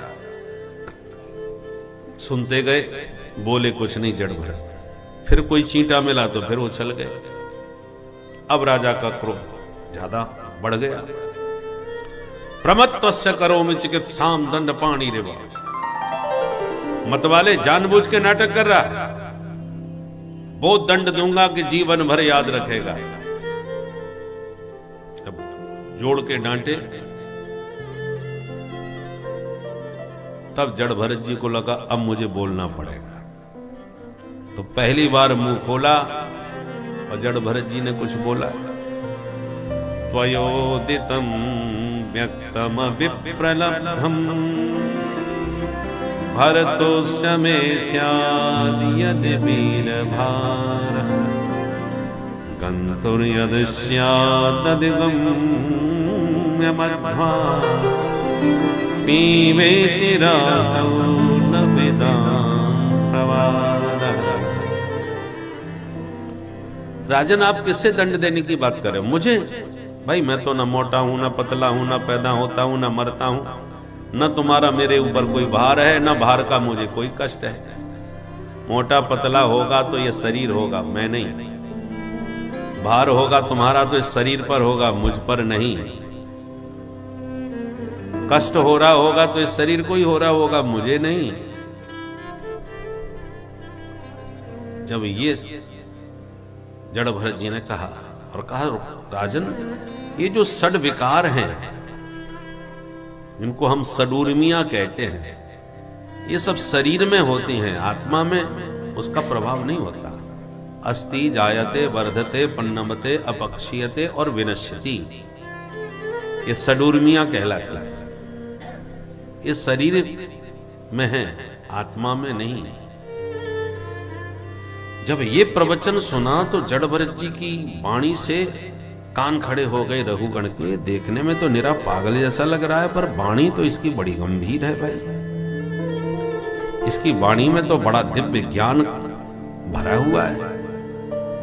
सुनते गए, बोले कुछ नहीं जड़ भरत। फिर कोई चींटा मिला तो फिर उछल गए। अब राजा का क्रोध ज्यादा बढ़ गया। प्रमत्तस्य करोमि चिकित्साम दंड पाणी रेवा। मतवाले जानबूझ के नाटक कर रहा है, वो दंड दूंगा कि जीवन भर याद रखेगा। अब जोड़ के डांटे, तब जड़ भरत जी को लगा अब मुझे बोलना पड़ेगा। तो पहली बार मुंह खोला और जड़ भरत जी ने कुछ बोला, त्वयोदितं व्यक्तम विप्रलब्धम भरतोस्य मे स्याद् यदि वीरभारः गन्तुर्यद् स्यादधिगम्यमध्वा पीबेति रासौ न विदां प्रवादः। राजन आप किससे दंड देने की बात कर रहे हो? मुझे? भाई मैं तो ना मोटा हूं, ना पतला हूं, ना पैदा होता हूं, ना मरता हूं, न तुम्हारा मेरे ऊपर कोई भार है, न भार का मुझे कोई कष्ट है। मोटा पतला होगा तो ये शरीर होगा, मैं नहीं। भार होगा तुम्हारा तो इस शरीर पर होगा, मुझ पर नहीं। कष्ट हो रहा होगा तो इस शरीर को ही हो रहा होगा, मुझे नहीं। जब ये जड़ भरत जी ने कहा और कहा, राजन ये जो सड विकार हैं, इनको हम सडूर्मियां कहते हैं, ये सब शरीर में होती हैं, आत्मा में उसका प्रभाव नहीं होता। अस्ति जायते वर्धते पन्नमते अपक्षीयते और विनश्यति, ये सडूर्मियां कहलाती है। ये शरीर में है, आत्मा में नहीं। जब ये प्रवचन सुना तो जड़ भरत जी की वाणी से कान खड़े हो गए रघुगण के। देखने में तो निरा पागल जैसा लग रहा है, पर वाणी तो इसकी बड़ी गंभीर है भाई। इसकी वाणी में तो बड़ा दिव्य ज्ञान भरा हुआ है।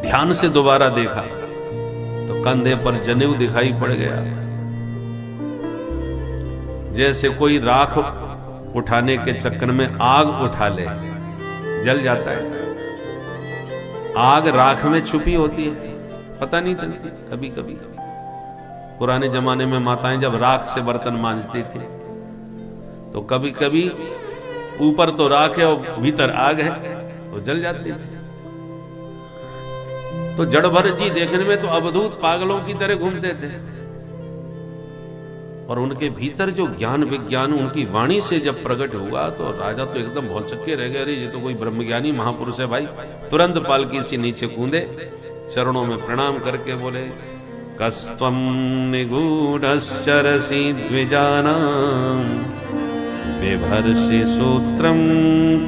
ध्यान से दोबारा देखा तो कंधे पर जनेऊ दिखाई पड़ गया, जैसे कोई राख उठाने के चक्कर में आग उठा ले, जल जाता है। आग राख में छुपी होती है, पता नहीं चलती। कभी कभी पुराने जमाने में माताएं जब राख से बर्तन मांजती थी तो कभी कभी ऊपर तो राख है और भीतर आग है, तो जल जाती थी। तो जड़ भरत जी देखने में तो अवधूत पागलों की तरह घूमते थे, और उनके भीतर जो ज्ञान विज्ञान उनकी वाणी से जब प्रकट हुआ तो राजा तो एकदम भौचक्के रह गए। अरे ये तो कोई ब्रह्मज्ञानी महापुरुष है भाई। तुरंत पालकी से नीचे कूदे, चरणों में प्रणाम करके बोले, कस्त्वं निगूढ़श्चरसि द्विजानां बिभर्षि सूत्रं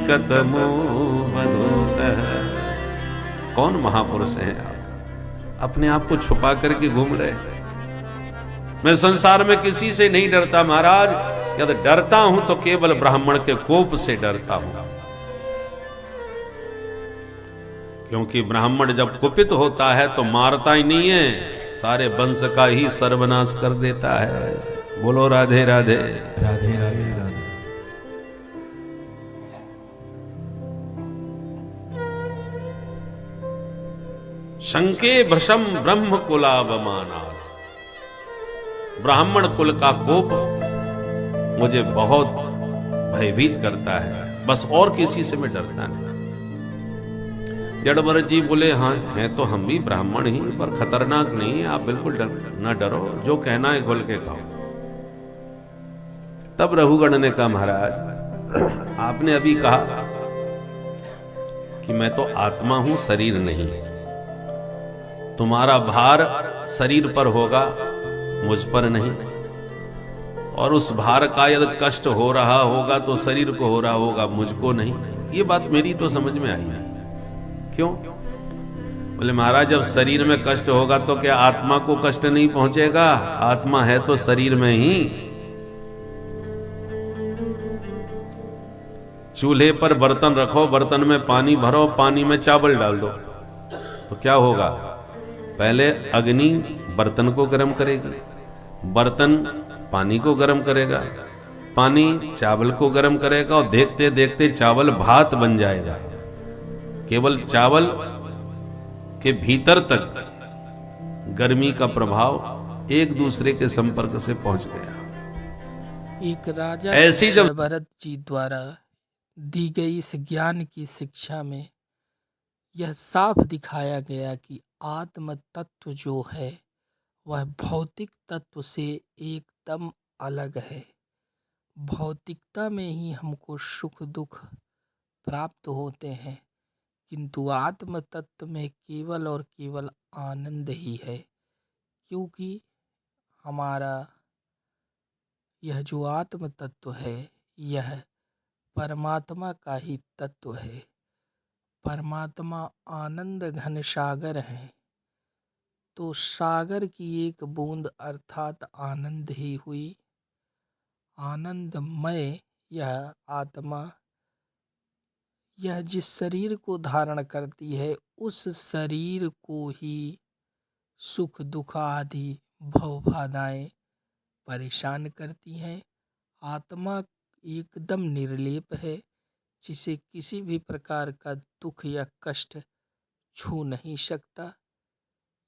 कतमो वधूतः। कौन महापुरुष हैं आप? अपने आप को छुपा करके घूम रहे। मैं संसार में किसी से नहीं डरता महाराज, यदि डरता हूं तो केवल ब्राह्मण के कोप से डरता हूं, क्योंकि ब्राह्मण जब कुपित होता है तो मारता ही नहीं है, सारे वंश का ही सर्वनाश कर देता है। बोलो राधे राधे राधे राधे राधे। शंके भृशम ब्रह्म कुलावमाना। ब्राह्मण कुल का कोप मुझे बहुत भयभीत करता है, बस और किसी से मैं डरता नहीं। जड़ भरत जी बोले, हाँ हैं तो हम भी ब्राह्मण ही, पर खतरनाक नहीं, आप बिल्कुल न डरो, जो कहना है खोल के कहो। तब रघुगण ने कहा, महाराज आपने अभी कहा कि मैं तो आत्मा हूं, शरीर नहीं। तुम्हारा भार शरीर पर होगा, मुझ पर नहीं। और उस भार का यदि कष्ट हो रहा होगा तो शरीर को हो रहा होगा, मुझको नहीं। ये बात मेरी तो समझ में आई नहीं। क्यों? बोले महाराज जब शरीर में कष्ट होगा तो क्या आत्मा को कष्ट नहीं पहुंचेगा? आत्मा है तो शरीर में ही। चूल्हे पर बर्तन रखो, बर्तन में पानी भरो, पानी में चावल डाल दो, तो क्या होगा? पहले अग्नि बर्तन को गर्म करेगी, बर्तन पानी को गर्म करेगा, पानी चावल को गर्म करेगा, और देखते देखते चावल भात बन जाएगा। केवल चावल के भीतर तक गर्मी का प्रभाव एक दूसरे के संपर्क से पहुंच गया। एक राजा ऐसी जब भरत जी द्वारा दी गई इस ज्ञान की शिक्षा में यह साफ दिखाया गया कि आत्म तत्व जो है वह भौतिक तत्व से एकदम अलग है। भौतिकता में ही हमको सुख दुख प्राप्त होते हैं, किंतु आत्म तत्व में केवल और केवल आनंद ही है, क्योंकि हमारा यह जो आत्म तत्व है यह परमात्मा का ही तत्व है। परमात्मा आनंद घन सागर है, तो सागर की एक बूंद अर्थात आनंद ही हुई। आनंदमय यह आत्मा, यह जिस शरीर को धारण करती है उस शरीर को ही सुख दुख आदि भव बाधाएं परेशान करती हैं। आत्मा एकदम निर्लेप है, जिसे किसी भी प्रकार का दुख या कष्ट छू नहीं सकता।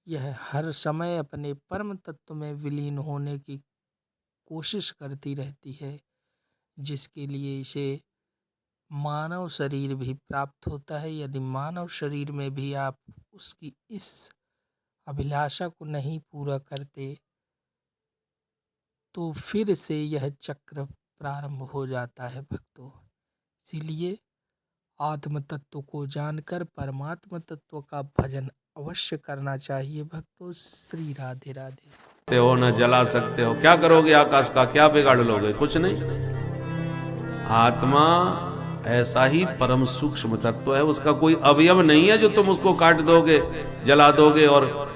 यह हर समय अपने परम तत्व में विलीन होने की कोशिश करती रहती है, जिसके लिए इसे मानव शरीर भी प्राप्त होता है। यदि मानव शरीर में भी आप उसकी इस अभिलाषा को नहीं पूरा करते तो फिर से यह चक्र प्रारंभ हो जाता है भक्तों। इसीलिए आत्म तत्व को जानकर परमात्म तत्व का भजन अवश्य करना चाहिए भक्तों। श्री राधे राधे। हो न जला सकते हो, क्या करोगे आकाश का, क्या बिगाड़ लोगे? कुछ नहीं। आत्मा ऐसा ही परम सूक्ष्म तत्व है, उसका कोई अवयव नहीं है जो तुम उसको काट दोगे, जला दोगे और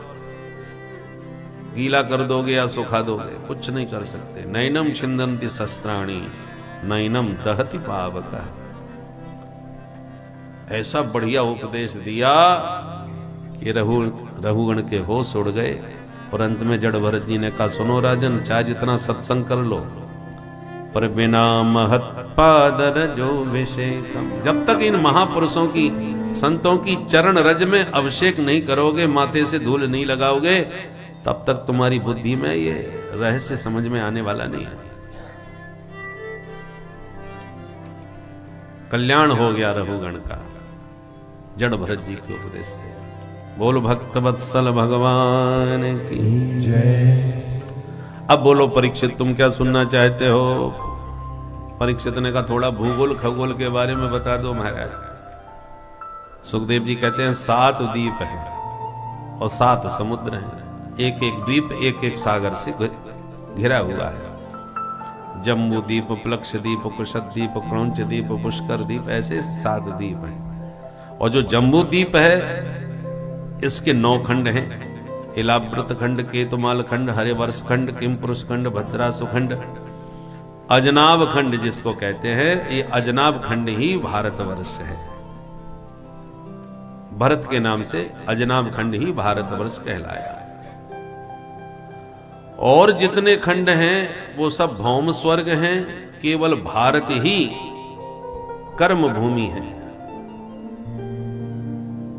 गीला कर दोगे या सुखा दोगे। कुछ नहीं कर सकते। नैनम छिंदंती शस्त्राणी नैनम दहति पावक। ऐसा बढ़िया उपदेश दिया कि रघुगण के होश उड़ गए। और अंत में जड़ भरत जी ने कहा, सुनो राजन, चाहे जितना सत्संग कर लो पर बिना महत पादर जो विषेकम, जब तक इन महापुरुषों की संतों की चरण रज में अभिषेक नहीं करोगे, माथे से धूल नहीं लगाओगे, तब तक तुम्हारी बुद्धि में ये रहस्य समझ में आने वाला नहीं है। कल्याण हो गया रघुगण का जड़ भरत जी के उपदेश से। बोल भक्त वत्सल भगवान की जय। अब बोलो परीक्षित, तुम क्या सुनना चाहते हो? परीक्षित ने कहा, थोड़ा भूगोल खगोल के बारे में बता दो महाराज। सुखदेव जी कहते हैं 7 द्वीप हैं और 7 समुद्र हैं। एक एक द्वीप एक एक सागर से घिरा हुआ है। जम्बू द्वीप, प्लक्ष द्वीप, कुशद द्वीप, क्रौंच द्वीप, पुष्कर द्वीप, ऐसे 7 द्वीप हैं। और जो जम्बू द्वीप है इसके 9 खंड हैं। इलाव्रत खंड, केतुमाल खंड, हरिवर्ष खंड, किम पुरुष खंड, भद्रासु खंड, अजनाब खंड जिसको कहते हैं। ये अजनाब खंड ही भारतवर्ष है। भरत के नाम से अजनाब खंड ही भारतवर्ष कहलाया। और जितने खंड हैं वो सब भौम स्वर्ग हैं। केवल भारत ही कर्म भूमि है।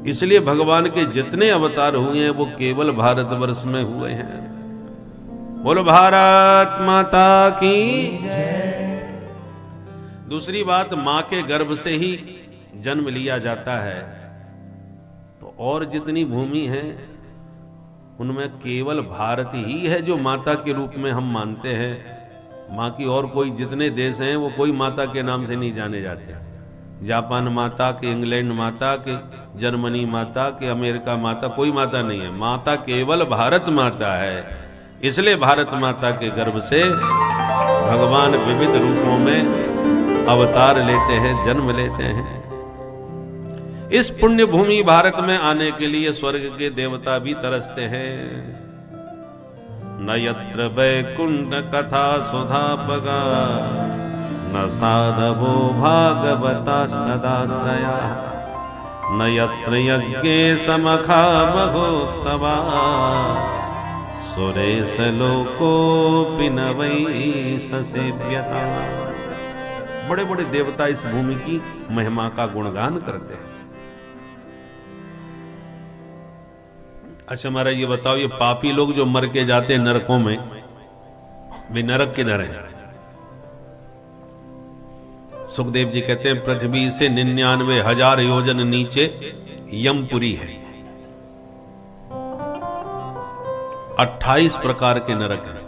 इसलिए भगवान के जितने अवतार हुए हैं वो केवल भारतवर्ष में हुए हैं। बोलो भारत माता की जय। दूसरी बात, मां के गर्भ से ही जन्म लिया जाता है, तो और जितनी भूमि है उनमें केवल भारत ही है जो माता के रूप में हम मानते हैं। माँ की और कोई जितने देश हैं वो कोई माता के नाम से नहीं जाने जाते। जापान माता के, इंग्लैंड माता के, जर्मनी माता के, अमेरिका माता, कोई माता नहीं है। माता केवल भारत माता है। इसलिए भारत माता के गर्भ से भगवान विविध रूपों में अवतार लेते हैं, जन्म लेते हैं। इस पुण्य भूमि भारत में आने के लिए स्वर्ग के देवता भी तरसते हैं। न यत्र वैकुंठ कथा सुधापगा न साधवो भागवतास्तदाश्रया न यत्र यज्ञे समखा महोत्सवा सुरेश लोकोऽपि न वै ससेव्यता। बड़े बड़े देवता इस भूमि की महिमा का गुणगान करते हैं। अच्छा महाराज ये बताओ, ये पापी लोग जो मर के जाते हैं नरकों में, वे नरक किधर है? सुखदेव जी कहते हैं पृथ्वी से 99,000 योजन नीचे यमपुरी है। 28 प्रकार के नरक हैं।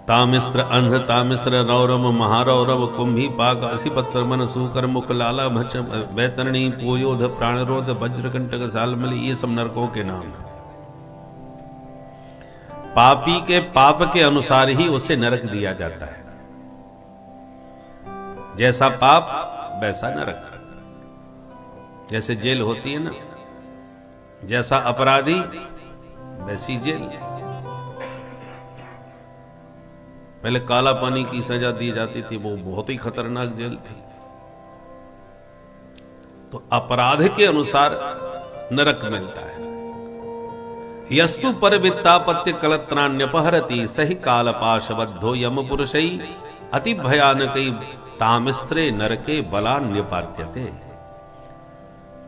तामिस्र, अंध तामिस्र, रौरव, महारौरव, कुंभी, पाक, असिपत्र, मन, सूकर, मुख, लाला, भच, बैतरणी, पोयोध, प्राणरोध, वज्रकंटक, सालमली, ये सब नरकों के नाम हैं। पापी के पाप के अनुसार ही उसे नरक दिया जाता है। जैसा पाप वैसा नरक। जैसे जेल होती है ना, जैसा अपराधी वैसी जेल। पहले काला पानी की सजा दी जाती थी, वो बहुत ही खतरनाक जेल थी। तो अपराध के अनुसार नरक मिलता है। यस्तु पर वित्तापत्य कलत्राण्यपहरति सही काल पाशबद्धो यम पुरुषै अति भयानक तामिस्त्रे नरके बलान्यपात्यते।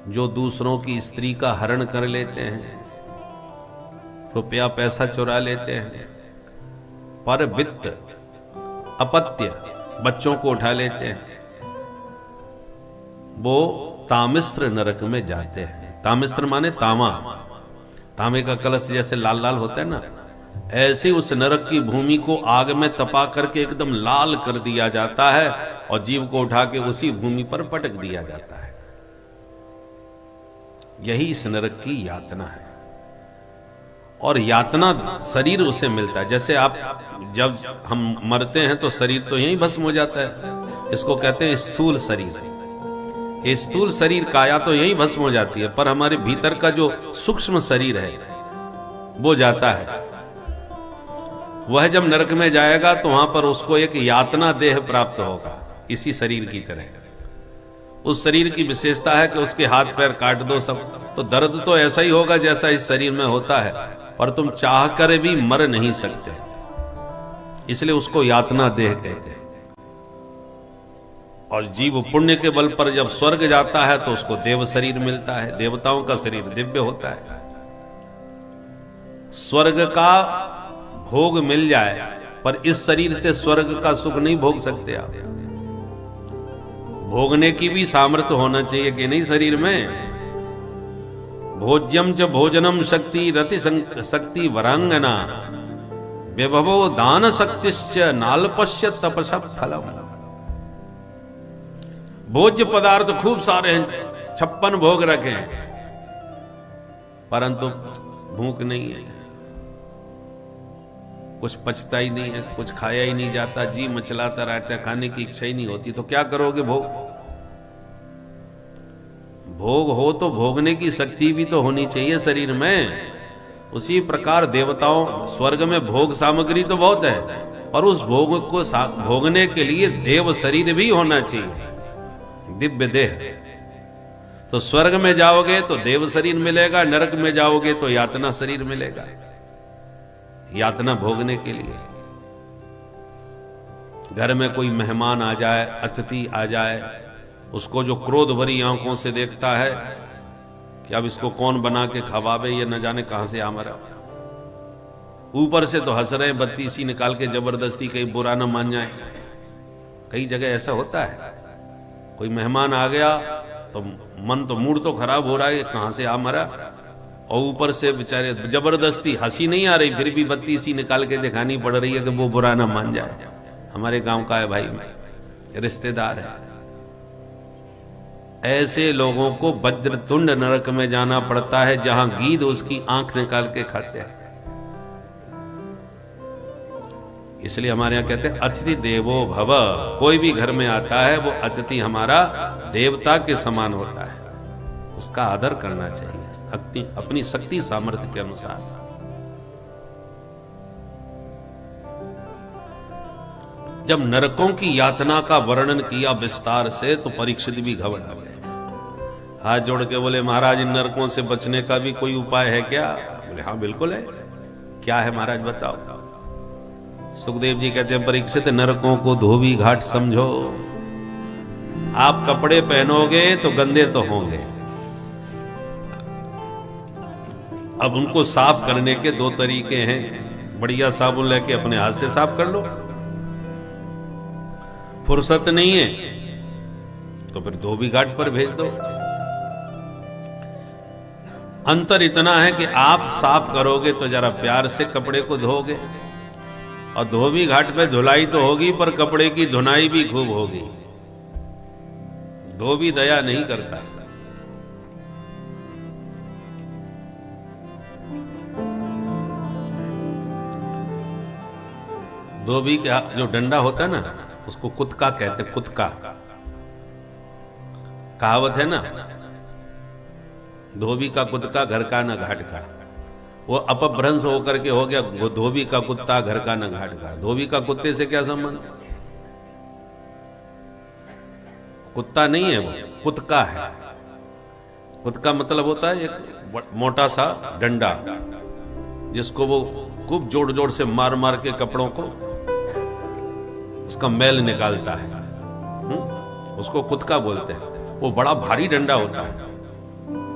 जो दूसरों की स्त्री का हरण कर लेते हैं, रुपया पैसा चुरा लेते हैं, पर वित्त अपत्य बच्चों को उठा लेते हैं, वो तामिस्त्र नरक में जाते हैं। तामिस्त्र माने तामा, तांबे का कलश जैसे लाल लाल होता है ना, ऐसे उस नरक की भूमि को आग में तपा करके एकदम लाल कर दिया जाता है और जीव को उठा के उसी भूमि पर पटक दिया जाता है। यही इस नरक की यातना है। और यातना शरीर उसे मिलता है। जैसे आप जब हम मरते हैं तो शरीर तो यहीं भस्म हो जाता है, इसको कहते हैं स्थूल शरीर। ये स्थूल शरीर काया तो यहीं भस्म हो जाती है, पर हमारे भीतर का जो सूक्ष्म शरीर है वो जाता है। वह जब नरक में जाएगा तो वहां पर उसको एक यातना देह प्राप्त होगा, इसी शरीर की तरह। उस शरीर की विशेषता है कि उसके हाथ पैर काट दो सब, तो दर्द तो ऐसा ही होगा जैसा इस शरीर में होता है, पर तुम चाह कर भी मर नहीं सकते, इसलिए उसको यातना देह कहते हैं। और जीव पुण्य के बल पर जब स्वर्ग जाता है तो उसको देव शरीर मिलता है। देवताओं का शरीर दिव्य होता है। स्वर्ग का भोग मिल जाए, पर इस शरीर से स्वर्ग का सुख नहीं भोग सकते आप। भोगने की भी सामर्थ्य होना चाहिए कि नहीं शरीर में। भोज्यम च भोजनम शक्ति रति शक्ति वरांगना विभवो दान शक्तिश्च नाल्पश्य तपस फलम। भोज्य पदार्थ खूब सारे हैं, 56 भोग रखे हैं, परंतु भूख नहीं है, कुछ पचता ही नहीं है, कुछ खाया ही नहीं जाता, जी मचलाता रहता है, खाने की इच्छा ही नहीं होती। तो क्या करोगे? भोग हो तो भोगने की शक्ति भी तो होनी चाहिए शरीर में। उसी प्रकार देवताओं स्वर्ग में भोग सामग्री तो बहुत है, पर उस भोग को भोगने के लिए देव शरीर भी होना चाहिए, दिव्य देह। तो स्वर्ग में जाओगे तो देव शरीर मिलेगा, नरक में जाओगे तो यातना शरीर मिलेगा, यातना भोगने के लिए। घर में कोई मेहमान आ जाए, अतिथि आ जाए, उसको जो क्रोध भरी आंखों से देखता है कि अब इसको कौन बना के खवावे, ये न जाने कहां से आ मरा। ऊपर से तो हंस रहे, बत्ती सी निकाल के जबरदस्ती कहीं बुरा न मान जाए। कई जगह ऐसा होता है, कोई मेहमान आ गया तो मन तो मूड तो खराब हो रहा है, कहां से आ मरा, और ऊपर से बेचारे जबरदस्ती हंसी नहीं आ रही, फिर भी बत्ती सी निकाल के दिखानी पड़ रही है कि वो बुरा ना मान जाए। हमारे गांव का है भाई, रिश्तेदार है। ऐसे लोगों को वज्रतुंड नरक में जाना पड़ता है, जहां गीद उसकी आंख निकाल के खाते हैं। इसलिए हमारे यहां कहते हैं अतिथि देवो भव। कोई भी घर में आता है वो अतिथि हमारा देवता के समान होता है, उसका आदर करना चाहिए अपनी शक्ति सामर्थ्य के अनुसार। जब नरकों की यातना का वर्णन किया विस्तार से तो परीक्षित भी घबरा गए। हाथ जोड़ के बोले महाराज इन नरकों से बचने का भी कोई उपाय है क्या? बोले हाँ बिल्कुल है। क्या है महाराज बताओ। सुखदेव जी कहते हैं परीक्षित नरकों को धोबी घाट समझो। आप कपड़े पहनोगे तो गंदे तो होंगे, अब उनको साफ करने के दो तरीके हैं। बढ़िया साबुन लेके अपने हाथ से साफ कर लो, फुर्सत नहीं है तो फिर धोबी घाट पर भेज दो। अंतर इतना है कि आप साफ करोगे तो जरा प्यार से कपड़े को धोगे, और धोबी घाट पे धुलाई तो होगी पर कपड़े की धुनाई भी खूब होगी। धोबी दया नहीं करता। धोबी का जो डंडा होता है ना उसको कुतका कहते, कुतका कहावत है ना, धोबी का कुत्ता घर का न घाट का। वो अपभ्रंश होकर के हो गया धोबी का कुत्ता घर का न घाट का। धोबी का कुत्ते से क्या संबंध? कुत्ता नहीं है, वो कुतका है। कुतका मतलब होता है एक मोटा सा डंडा जिसको वो खूब जोर जोर से मार मार के कपड़ों को उसका मैल निकालता है। उसको कुतका बोलते हैं। वो बड़ा भारी डंडा होता है,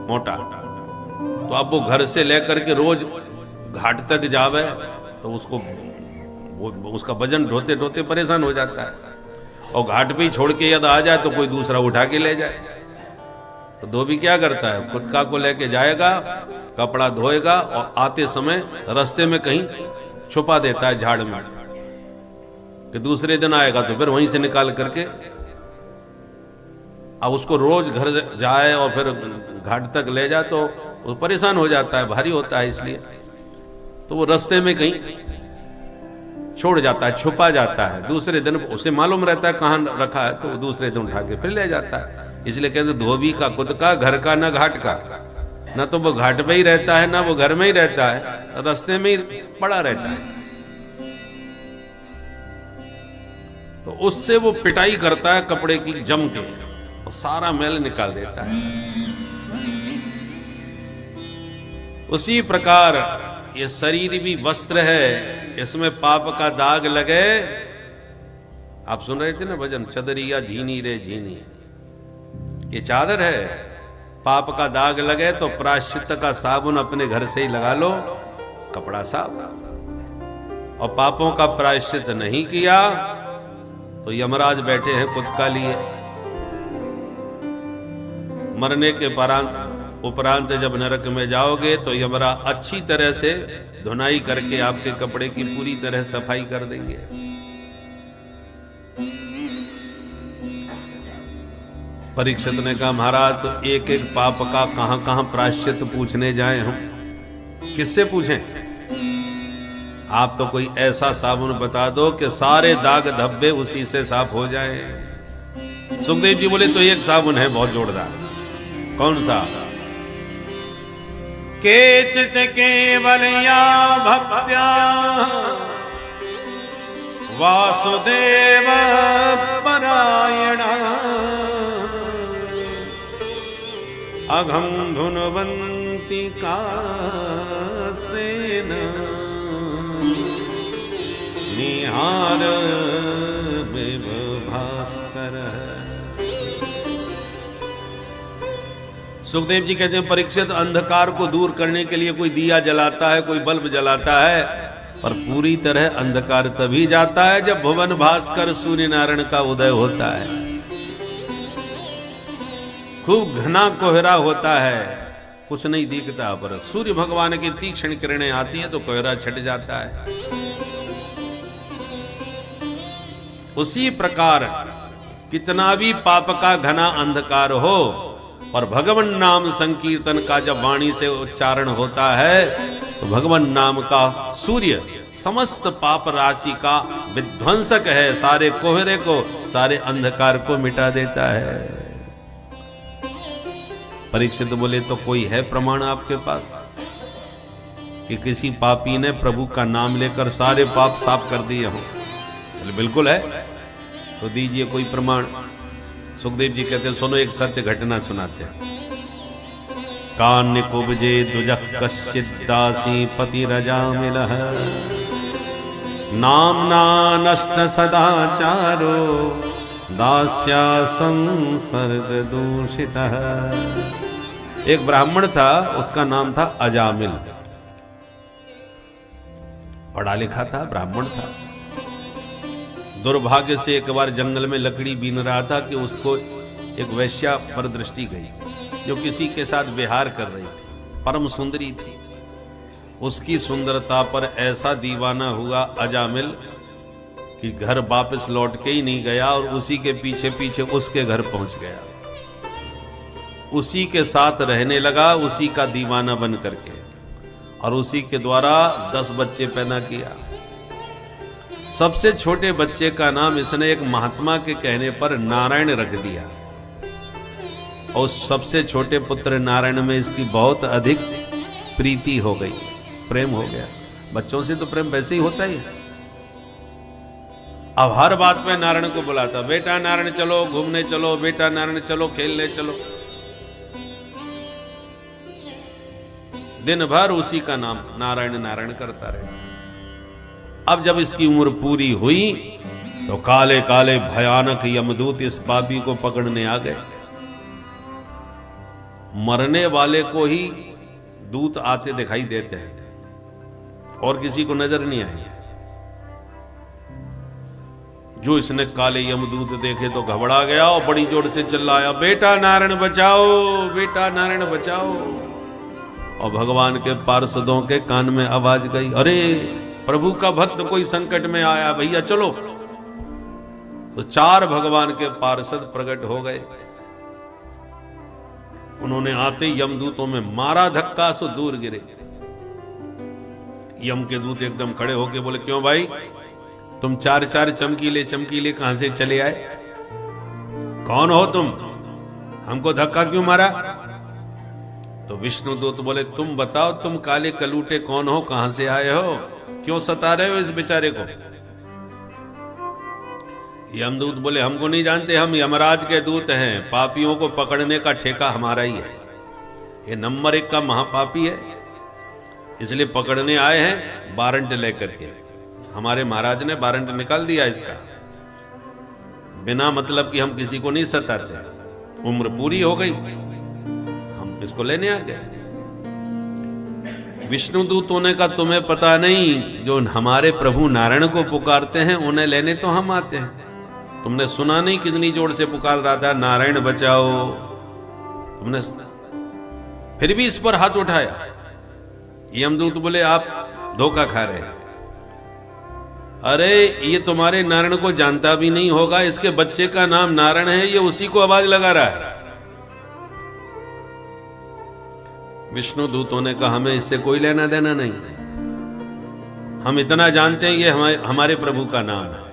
मोटा। तो अब वो घर से लेकर के रोज घाट तक जावे तो उसको उसका वजन ढोते ढोते परेशान हो जाता है, और घाट पे ही छोड़ के यदि आ जाए तो कोई दूसरा उठा के ले जाए। तो धोबी क्या करता है, कुत्का को लेके जाएगा, कपड़ा धोएगा और आते समय रास्ते में कहीं छुपा देता है झाड़ में, कि दूसरे दिन आएगा तो फिर वहीं से निकाल करके। अब उसको रोज घर जाए और फिर घाट तक ले जाए तो वो परेशान हो जाता है, भारी होता है, इसलिए तो वो रास्ते में कहीं छोड़ जाता है, छुपा जाता है। दूसरे दिन उसे मालूम रहता है कहां रखा है, तो वो दूसरे दिन उठा के फिर ले जाता है। इसलिए कहते धोबी का कुत्ता घर का न घाट का। ना तो वो घाट पे ही रहता है ना वो घर में ही रहता है, रास्ते में ही पड़ा रहता है। तो उससे वो पिटाई करता है कपड़े की जम के और सारा मैल निकाल देता है। उसी प्रकार ये शरीर भी वस्त्र है, इसमें पाप का दाग लगे। आप सुन रहे थे ना भजन, चदरिया झीनी रे झीनी, ये चादर है। पाप का दाग लगे तो प्रायश्चित का साबुन अपने घर से ही लगा लो, कपड़ा साफ। और पापों का प्रायश्चित नहीं किया तो यमराज बैठे हैं कुत्का लिए। मरने के उपरांत जब नरक में जाओगे तो यमराज अच्छी तरह से धुनाई करके आपके कपड़े की पूरी तरह सफाई कर देंगे। परीक्षित ने कहा महाराज तो एक एक पाप का कहां कहां प्रायश्चित पूछने जाएं हम, किससे पूछें? आप तो कोई ऐसा साबुन बता दो कि सारे दाग धब्बे उसी से साफ हो जाएं। सुखदेव जी बोले तो एक साबुन है बहुत जोरदार। कौन सा? केचित केवलया भक्त्या वासुदेव परायणा अघम धुनवंती कास्तेन निहार भास्कर। सुखदेव जी कहते हैं परीक्षित अंधकार को दूर करने के लिए कोई दिया जलाता है, कोई बल्ब जलाता है, पर पूरी तरह अंधकार तभी जाता है जब भुवन भास्कर सूर्य नारायण का उदय होता है। खूब घना कोहरा होता है कुछ नहीं दिखता, पर सूर्य भगवान की तीक्ष्ण किरणें आती हैं तो कोहरा छट जाता है। उसी प्रकार कितना भी पाप का घना अंधकार हो, और भगवान नाम संकीर्तन का जब वाणी से उच्चारण होता है तो भगवान नाम का सूर्य समस्त पाप राशि का विध्वंसक है, सारे कोहरे को, सारे अंधकार को मिटा देता है। परीक्षित बोले तो कोई है प्रमाण आपके पास कि किसी पापी ने प्रभु का नाम लेकर सारे पाप साफ कर दिए हों? बोले बिल्कुल है। तो दीजिए कोई प्रमाण। सुखदेव जी कहते हैं सुनो, एक सत्य घटना सुनाते हैं। कान्य कुब्जे दुजक कश्चित दासी पति रजा मिलह, नामना नष्ट सदाचारो दास्या संसर्ग दूषितः। एक ब्राह्मण था, उसका नाम था अजामिल। पढ़ा लिखा था, ब्राह्मण था। दुर्भाग्य से एक बार जंगल में लकड़ी बीन रहा था कि उसको एक वैश्या पर दृष्टि गई जो किसी के साथ विहार कर रही थी। परम सुंदरी थी। उसकी सुंदरता पर ऐसा दीवाना हुआ अजामिल कि घर वापस लौट के ही नहीं गया, और उसी के पीछे पीछे उसके घर पहुंच गया। उसी के साथ रहने लगा, उसी का दीवाना बन करके, और उसी के द्वारा 10 बच्चे पैदा किया। सबसे छोटे बच्चे का नाम इसने एक महात्मा के कहने पर नारायण रख दिया, और सबसे छोटे पुत्र नारायण में इसकी बहुत अधिक प्रीति हो गई, प्रेम हो गया। बच्चों से तो प्रेम वैसे ही होता ही। अब हर बात में नारायण को बुलाता, बेटा नारायण चलो घूमने चलो, बेटा नारायण चलो खेलने चलो। दिन भर उसी का नाम नारायण नारायण करता रहे। अब जब इसकी उम्र पूरी हुई तो काले काले भयानक यमदूत इस पापी को पकड़ने आ गए। मरने वाले को ही दूत आते दिखाई देते हैं, और किसी को नजर नहीं आए। जो इसने काले यमदूत देखे तो घबरा गया और बड़ी जोर से चिल्लाया, बेटा नारायण बचाओ, बेटा नारायण बचाओ। और भगवान के पार्षदों के कान में आवाज गई, अरे प्रभु का भक्त कोई संकट में आया, भैया चलो। तो 4 भगवान के पार्षद प्रकट हो गए। उन्होंने आते यमदूतों में मारा धक्का, सो दूर गिरे। यम के दूत एकदम खड़े होके बोले, क्यों भाई तुम 4 चमकीले चमकीले कहां से चले आए? कौन हो तुम? हमको धक्का क्यों मारा? तो विष्णु दूत बोले, तुम बताओ तुम काले कलूटे कौन हो, कहां से आए हो, क्यों सता रहे हो इस बेचारे को? यमदूत बोले, हमको नहीं जानते, हम यमराज के दूत हैं, पापियों को पकड़ने का ठेका हमारा ही है। ये नंबर 1 का महापापी है, इसलिए पकड़ने आए हैं वारंट लेकर के। हमारे महाराज ने वारंट निकाल दिया इसका। बिना मतलब कि हम किसी को नहीं सताते। उम्र पूरी हो गई, हम इसको लेने आ गए। विष्णु दूतों ने कहा, तुम्हें पता नहीं, जो हमारे प्रभु नारायण को पुकारते हैं उन्हें लेने तो हम आते हैं। तुमने सुना नहीं कितनी जोर से पुकार रहा था, नारायण बचाओ? तुमने फिर भी इस पर हाथ उठाया। यमदूत बोले, आप धोखा खा रहे हैं। अरे ये तुम्हारे नारायण को जानता भी नहीं होगा, इसके बच्चे का नाम नारायण है, ये उसी को आवाज लगा रहा है। विष्णु दूतों ने कहा, हमें इससे कोई लेना देना नहीं, हम इतना जानते हैं ये हमारे प्रभु का नाम है,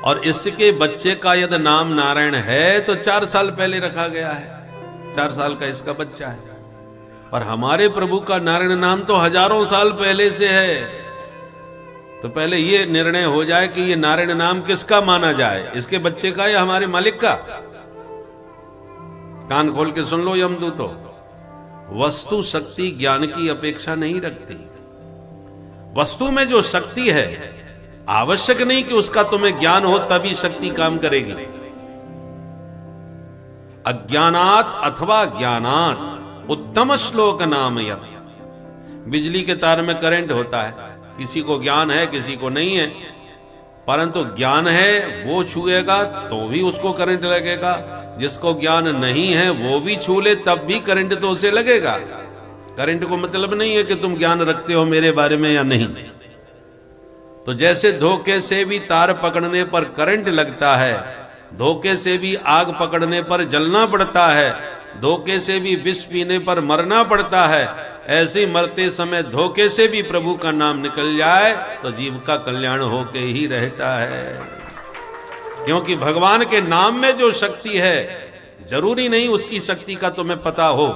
और इसके बच्चे का यदि नाम नारायण है तो 4 साल पहले रखा गया है। 4 साल का इसका बच्चा है, पर हमारे प्रभु का नारायण नाम तो हजारों साल पहले से है। तो पहले ये निर्णय हो जाए कि ये नारायण नाम किसका माना जाए, इसके बच्चे का या हमारे मालिक का? कान खोल के सुन लो यमदूतों, वस्तु शक्ति ज्ञान की अपेक्षा नहीं रखती। वस्तु में जो शक्ति है, आवश्यक नहीं कि उसका तुम्हें ज्ञान हो तभी शक्ति काम करेगी। अज्ञानात अथवा ज्ञानात उत्तम श्लोक नाम यत्। बिजली के तार में करंट होता है, किसी को ज्ञान है किसी को नहीं है, परंतु ज्ञान है वो छुएगा तो भी उसको करंट लगेगा, जिसको ज्ञान नहीं है वो भी छू ले तब भी करंट तो उसे लगेगा। करंट को मतलब नहीं है कि तुम ज्ञान रखते हो मेरे बारे में या नहीं। तो जैसे धोखे से भी तार पकड़ने पर करंट लगता है, धोखे से भी आग पकड़ने पर जलना पड़ता है, धोखे से भी विष पीने पर मरना पड़ता है, ऐसे मरते समय धोखे से भी प्रभु का नाम निकल जाए तो जीव का कल्याण होके ही रहता है। क्योंकि भगवान के नाम में जो शक्ति है, जरूरी नहीं उसकी शक्ति का तुम्हें पता हो,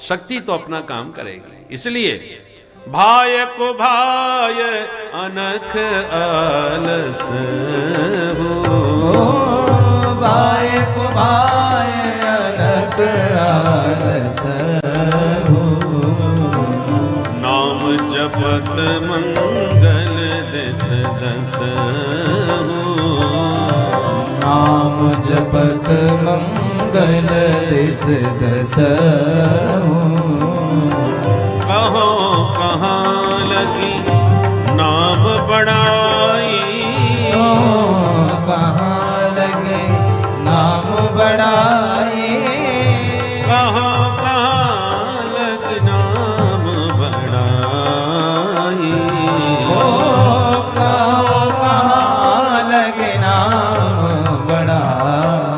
शक्ति तो अपना काम करेगी। इसलिए भाय को भाय अनख आलस हो, भाय को भाय अनख आलस हो, नाम जपत मंगल दिस दस हो, नाम जपत मंगल दिस दस हो, कहो कहाँ लगी नाम बड़ाई, कहाँ लगे नाम बड़ाई, कहाँ कहाँ लग नाम बड़ाई, कहाँ लगे नाम बड़ाई,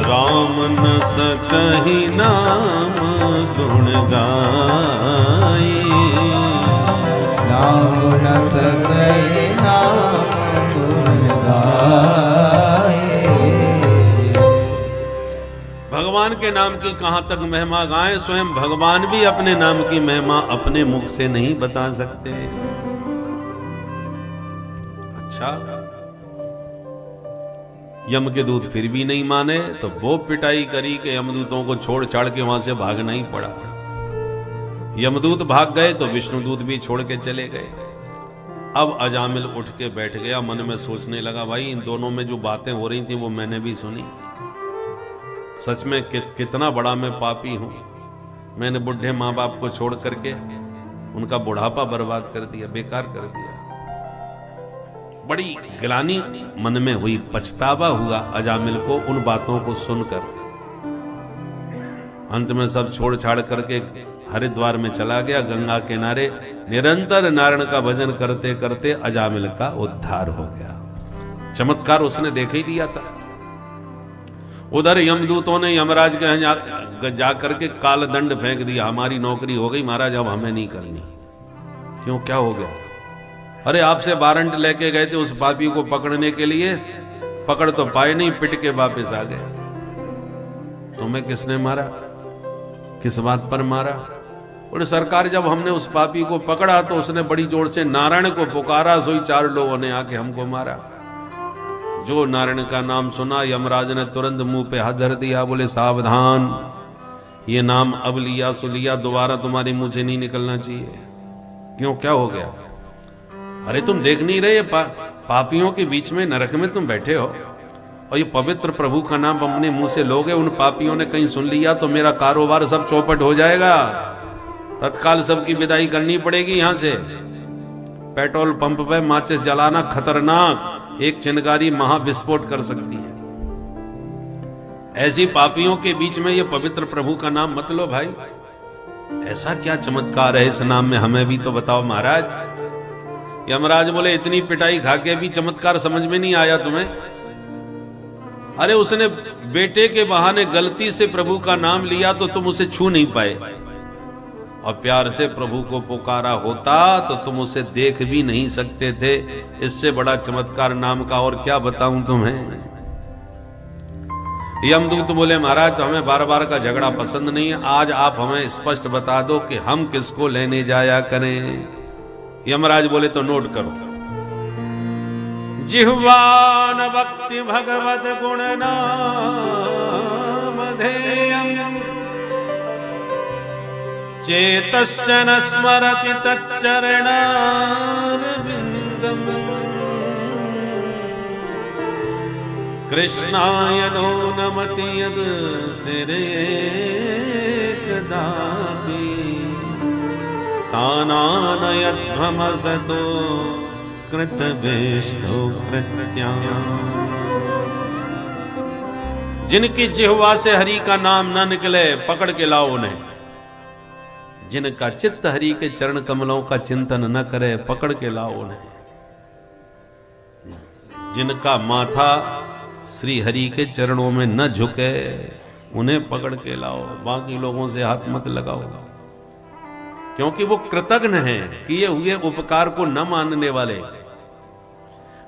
राम न सकहि नाम गुण गाई, नाम न सके नाम गुण गाए। भगवान के नाम की कहां तक महिमा गाएं, स्वयं भगवान भी अपने नाम की महिमा अपने मुख से नहीं बता सकते। अच्छा, यम के दूत फिर भी नहीं माने तो वो पिटाई करी कि यमदूतों को छोड़ छाड़ के वहां से भागना ही पड़ा। यमदूत भाग गए तो विष्णुदूत भी छोड़ के चले गए। अब अजामिल उठ के बैठ गया, मन में सोचने लगा, भाई इन दोनों में जो बातें हो रही थी वो मैंने भी सुनी। सच में कितना बड़ा मैं पापी हूं। मैंने बुढ़े माँ बाप को छोड़ करके उनका बुढ़ापा बर्बाद कर दिया, बेकार कर दिया। बड़ी गिलानी मन में हुई, पछतावा हुआ अजामिल को उन बातों को सुनकर। अंत में सब छोड़ छाड़ करके हरिद्वार में चला गया, गंगा किनारे निरंतर नारायण का भजन करते करते अजामिल का उद्धार हो गया। चमत्कार उसने देख ही लिया था। उधर यमदूतों ने यमराज के यहाँ जा करके काल दंड फेंक दिया, हमारी नौकरी हो गई महाराज, अब हमें नहीं करनी। क्यों, क्या हो गया? अरे आपसे वारंट लेके गए थे उस पापी को पकड़ने के लिए, पकड़ तो पाए नहीं, पिट के वापस आ गए। तुम्हें किसने मारा, किस बात पर मारा? बोले सरकार, जब हमने उस पापी को पकड़ा तो उसने बड़ी जोर से नारायण को पुकारा, सोई 4 लोगों ने आके हमको मारा। जो नारायण का नाम सुना, यमराज ने तुरंत मुंह पे हाथ धर दिया, बोले सावधान, ये नाम अब लिया सो लिया, दोबारा तुम्हारे मुंह से नहीं निकलना चाहिए। क्यों, क्या हो गया? अरे तुम देख नहीं रहे, पापियों के बीच में नरक में तुम बैठे हो और ये पवित्र प्रभु का नाम अपने मुंह से लोगे, उन पापियों ने कहीं सुन लिया तो मेरा कारोबार सब चौपट हो जाएगा। तत्काल सबकी विदाई करनी पड़ेगी यहां से। पेट्रोल पंप पे माचिस जलाना खतरनाक, एक चिनगारी महाविस्फोट कर सकती है। ऐसी पापियों के बीच में ये पवित्र प्रभु का नाम मत लो भाई। ऐसा क्या चमत्कार है इस नाम में, हमें भी तो बताओ महाराज। यमराज बोले इतनी पिटाई खा के भी चमत्कार समझ में नहीं आया तुम्हें? अरे उसने बेटे के बहाने गलती से प्रभु का नाम लिया तो तुम उसे छू नहीं पाए, और प्यार से प्रभु को पुकारा होता तो तुम उसे देख भी नहीं सकते थे। इससे बड़ा चमत्कार नाम का और क्या बताऊं तुम्हें। यमदूत बोले महाराज, तो हमें बार बार का झगड़ा पसंद नहीं है, आज आप हमें स्पष्ट बता दो कि हम किसको लेने जाया करें। यमराज बोले तो नोट करो, जिह्वान भक्ति भगवत गुण नाम धेयम्, चेतश्चन स्मरति तच्चरणारविन्दम्, कृष्णाय नो नमति यद् सिरे कदापि, तानानयध्वमसतो कृतवेष्टो कृत्या। जिनकी जिह्वा से हरि का नाम न निकले पकड़ के लाओ उन्हें। जिनका चित्त हरि के चरण कमलों का चिंतन न करे पकड़ के लाओ उन्हें। जिनका माथा श्री हरि के चरणों में न झुके उन्हें पकड़ के लाओ। बाकी लोगों से हाथ मत लगाओ, क्योंकि वो कृतज्ञ हैं, किए हुए उपकार को न मानने वाले।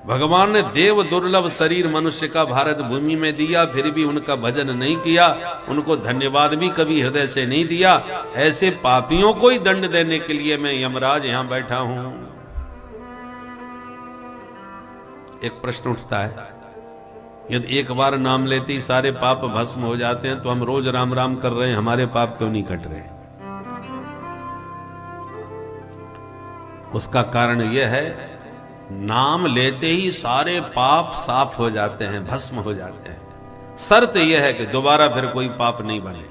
भगवान ने देव दुर्लभ शरीर मनुष्य का भारत भूमि में दिया, फिर भी उनका भजन नहीं किया, उनको धन्यवाद भी कभी हृदय से नहीं दिया। ऐसे पापियों को ही दंड देने के लिए मैं यमराज यहां बैठा हूं। एक प्रश्न उठता है, यदि एक बार नाम लेते ही सारे पाप भस्म हो जाते हैं, तो हम रोज राम राम कर रहे हैं, हमारे पाप क्यों नहीं कट रहे? उसका कारण यह है, नाम लेते ही सारे पाप साफ हो जाते हैं, भस्म हो जाते हैं। शर्त यह है कि दोबारा फिर कोई पाप नहीं बने।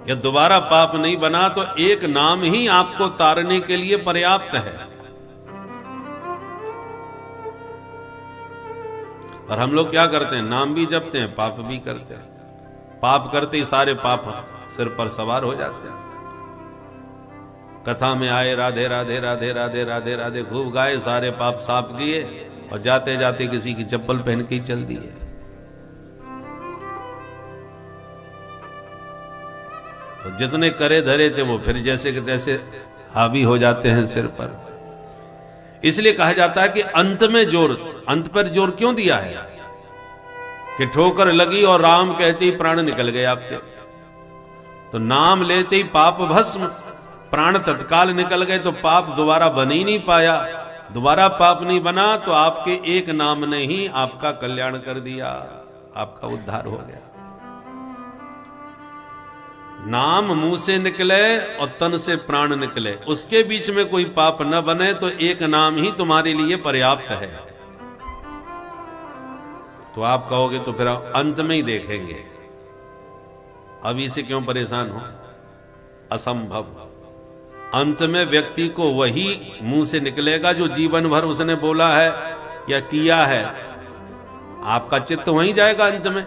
या दोबारा पाप नहीं बना तो एक नाम ही आपको तारने के लिए पर्याप्त है। और हम लोग क्या करते हैं, नाम भी जपते हैं, पाप भी करते हैं। पाप करते ही सारे पाप सिर पर सवार हो जाते हैं। कथा में आए राधे राधे राधे राधे राधे राधे खूब गाए, सारे पाप साफ किए, और जाते जाते किसी की चप्पल पहन के ही चल दिए। तो जितने करे धरे थे वो फिर जैसे के तैसे हावी हो जाते हैं सिर पर। इसलिए कहा जाता है कि अंत में जोर, अंत पर जोर क्यों दिया है कि ठोकर लगी और राम कहते ही प्राण निकल गए आपके। तो नाम लेते ही पाप भस्म, प्राण तत्काल निकल गए, तो पाप दोबारा बन ही नहीं पाया। दोबारा पाप नहीं बना तो आपके एक नाम ने ही आपका कल्याण कर दिया, आपका उद्धार हो गया। नाम मुंह से निकले और तन से प्राण निकले, उसके बीच में कोई पाप न बने, तो एक नाम ही तुम्हारे लिए पर्याप्त है। तो आप कहोगे तो फिर अंत में ही देखेंगे, अभी से क्यों परेशान हो? असंभव। अंत में व्यक्ति को वही मुंह से निकलेगा जो जीवन भर उसने बोला है या किया है। आपका चित्त वहीं जाएगा अंत में।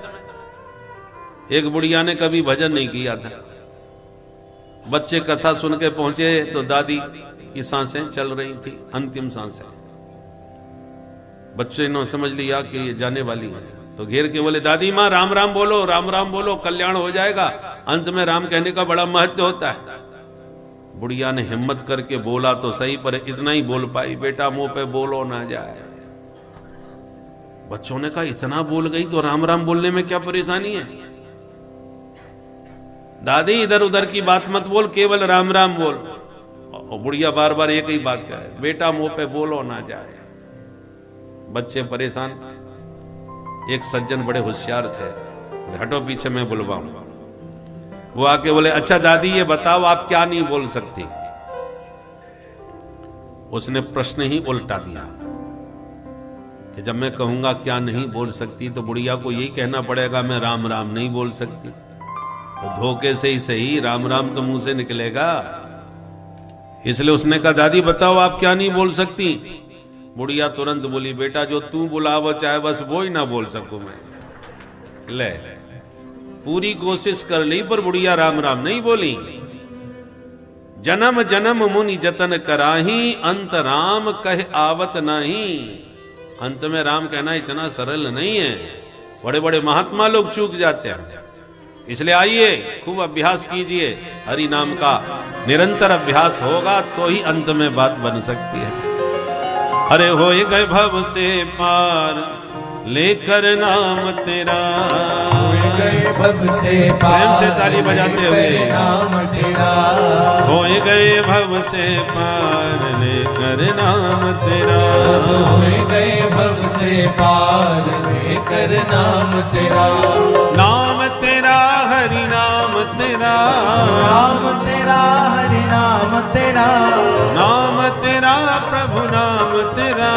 एक बुढ़िया ने कभी भजन नहीं किया था, बच्चे कथा सुन के पहुंचे तो दादी की सांसें चल रही थी, अंतिम सांसें। बच्चे ने समझ लिया कि ये जाने वाली है, तो घेर के बोले, दादी माँ राम राम बोलो, राम राम बोलो, कल्याण हो जाएगा। अंत में राम कहने का बड़ा महत्व होता है। बुढ़िया ने हिम्मत करके बोला तो सही, पर इतना ही बोल पाई, बेटा मुंह पे बोलो ना जाए। बच्चों ने कहा, इतना बोल गई तो राम राम बोलने में क्या परेशानी है? दादी इधर उधर की बात मत बोल, केवल राम राम बोल। और बुढ़िया बार बार एक ही बात कहे, बेटा मुंह पे बोलो ना जाए। बच्चे परेशान। एक सज्जन बड़े होशियार थे, हटो पीछे मैं बुलवाऊं। वो आके बोले, अच्छा दादी ये बताओ आप क्या नहीं बोल सकती? उसने प्रश्न ही उल्टा दिया कि जब मैं कहूंगा क्या नहीं बोल सकती, तो बुढ़िया को यही कहना पड़ेगा मैं राम राम नहीं बोल सकती। तो धोखे से ही सही, राम राम तो मुंह से निकलेगा। इसलिए उसने कहा, दादी बताओ आप क्या नहीं बोल सकती? बुढ़िया तुरंत बोली, बेटा जो तू बुलावो चाहे बस वो ही ना बोल सकूं मैं। ले, पूरी कोशिश कर ली पर बुढ़िया राम राम नहीं बोली। जन्म जन्म मुनि जतन कराही, अंत राम कह आवत नाही। अंत में राम कहना इतना सरल नहीं है, बड़े बड़े महात्मा लोग चूक जाते हैं। इसलिए आइए खूब अभ्यास कीजिए हरि नाम का। निरंतर अभ्यास होगा तो ही अंत में बात बन सकती है। अरे होए गए भव से पार लेकर नाम तेरा, गए भव से पार, प्रेम से ताली बजाते हुए, नाम तेरा। होए गए भव से पार लेकर नाम तेरा, होए गए भव से पार लेकर नाम तेरा। नाम तेरा हरि नाम तेरा, नाम तेरा हरि नाम तेरा, नाम तेरा प्रभु नाम तेरा,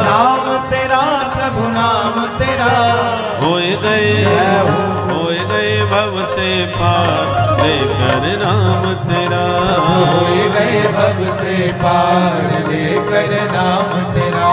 नाम तेरा प्रभु नाम तेरा। होए गए भव से पार लेकर नाम तेरा, होए गए भव से पार लेकर नाम तेरा।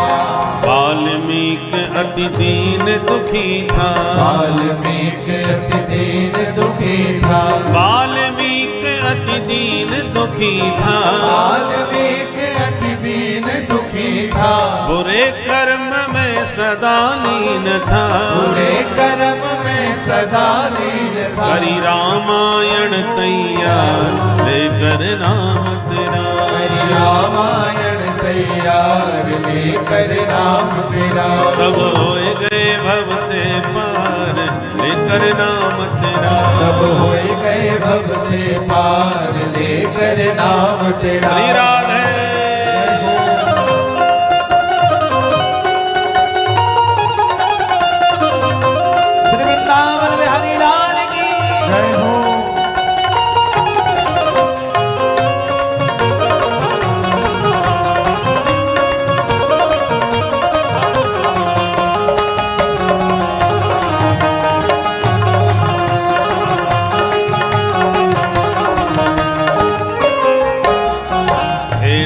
वाल्मीकि वाल्मीकि अति दीन दुखी था, वाल्मीकि अति दीन दुखी था, वाल्मीकि अति दीन दुखी था, वाल्मीकि अति दीन दुखी था, बुरे कर्म में सदा लीन था, बुरे कर्म में सदा लीन था, करी रामायण तैयार लेकर नाम तेरा, हरि रामायण तैयार लेकर नाम तेरा, सब होए गए भव से पार लेकर नाम तेरा, सब होए गए भव से पार लेकर नाम तेरा। हरि राधे। श्री वृंदावन में हरि लाल की जय हो।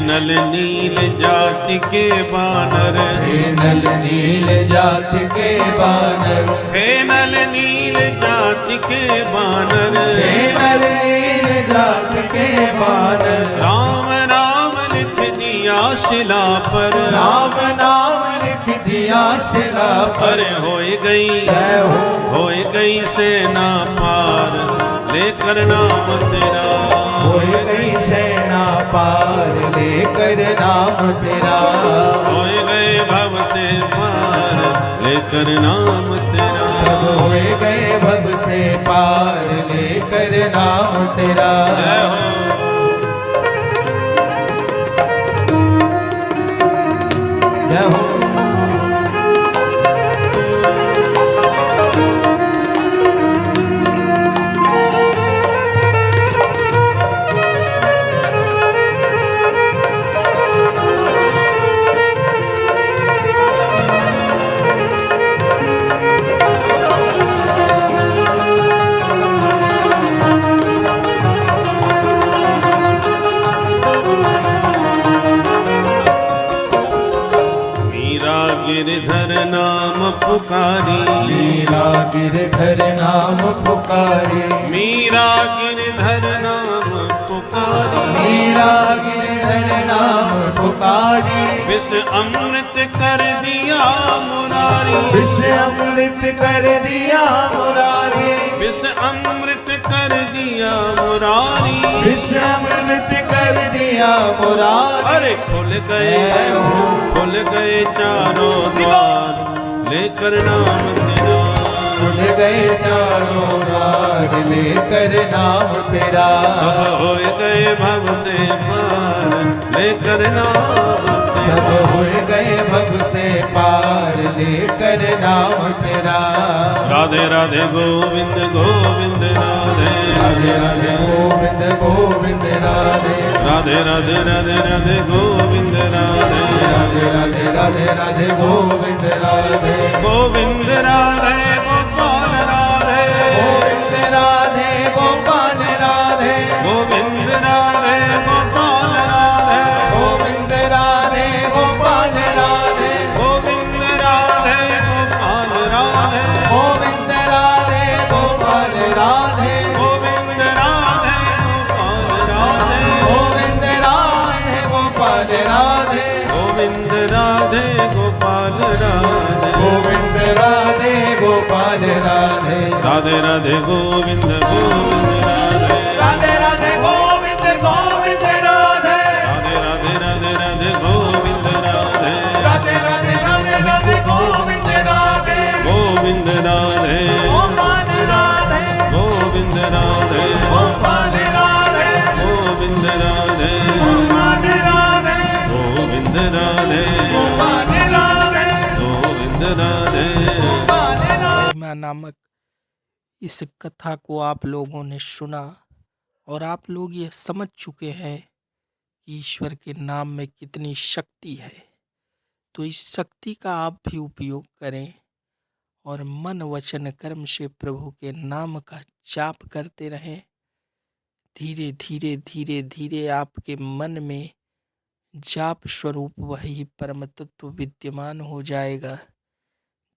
नल नील जाति के बानर, हे नल नील जाति के बानर, हे नल नील जाति के बानर, हे नल नील जाति के बानर, राम नाम लिख दिया शिला पर, राम नाम लिख दिया शिला पर, अरे होए गई जय हो। होए गई सेना पार लेकर नाम तेरा, होए गई सेना पार लेकर नाम तेरा, होए गए भव से पार लेकर नाम तेरा, सब होए गए भव से पार लेकर नाम तेरा। जय हो। जय हो। गिरधर नाम पुकारी, मीरा गिरधर नाम पुकारी, मीरा गिरधर नाम पुकारी, मीरा गिरधर नाम पुकारी, विष अमृत कर दिया मुरारी, विष अमृत कर दिया मुरारी, विष अमृत कर दिया मुरारी, विष अमृत कर दिया मुरारी। अरे खुल गए चारों द्वार लेकर नाम तेरा, खुल गए चारों द्वार लेकर नाम तेरा, सब होए गए भव से पार लेकर नाम तेरा, सब होए गए भव से पार लेकर नाम तेरा। राधे राधे गोविंद गोविंद राधे, राधे राधे गोविंद गोविंद राधे, राधे राधे राधे राधे गोविंद राधे, राधे राधे राधे राधे गोविंद राधे, गोविंद राधे गोपाल राधे, गोविंद राधे गोपाल राधे, गोविंद राधे गोपाल राधे, गोविंद राधे गोपाल राधे, गोविंद राधे गोपाल राधे, गोविंद राधे गोपाल राधे, गोविंद राधे गोपाल राधे, गोविंद राधे गोपाल राधे, गोविंद राधे गोपाल राधे, गोविंद राधे गोपाल राधे, राधे राधे गोविंद गोविंद राधे, राधे राधे गोविंद गोविंद राधे, राधे राधे राधे राधे गोविंद राधे, राधे राधे राधे राधे गोविंद राधे, गोविंद राधे गोपाल राधे, गोविंद राधे गोपाल राधे, गोविंद राधे गोपाल राधे, गोविंद राधे गोपाल राधे, गोविंद राधे। गोपाल राधे। महिमा नामक इस कथा को आप लोगों ने सुना और आप लोग ये समझ चुके हैं कि ईश्वर के नाम में कितनी शक्ति है। तो इस शक्ति का आप भी उपयोग करें और मन वचन कर्म से प्रभु के नाम का जाप करते रहें। धीरे धीरे धीरे धीरे आपके मन में जाप स्वरूप वही परम तत्व विद्यमान हो जाएगा।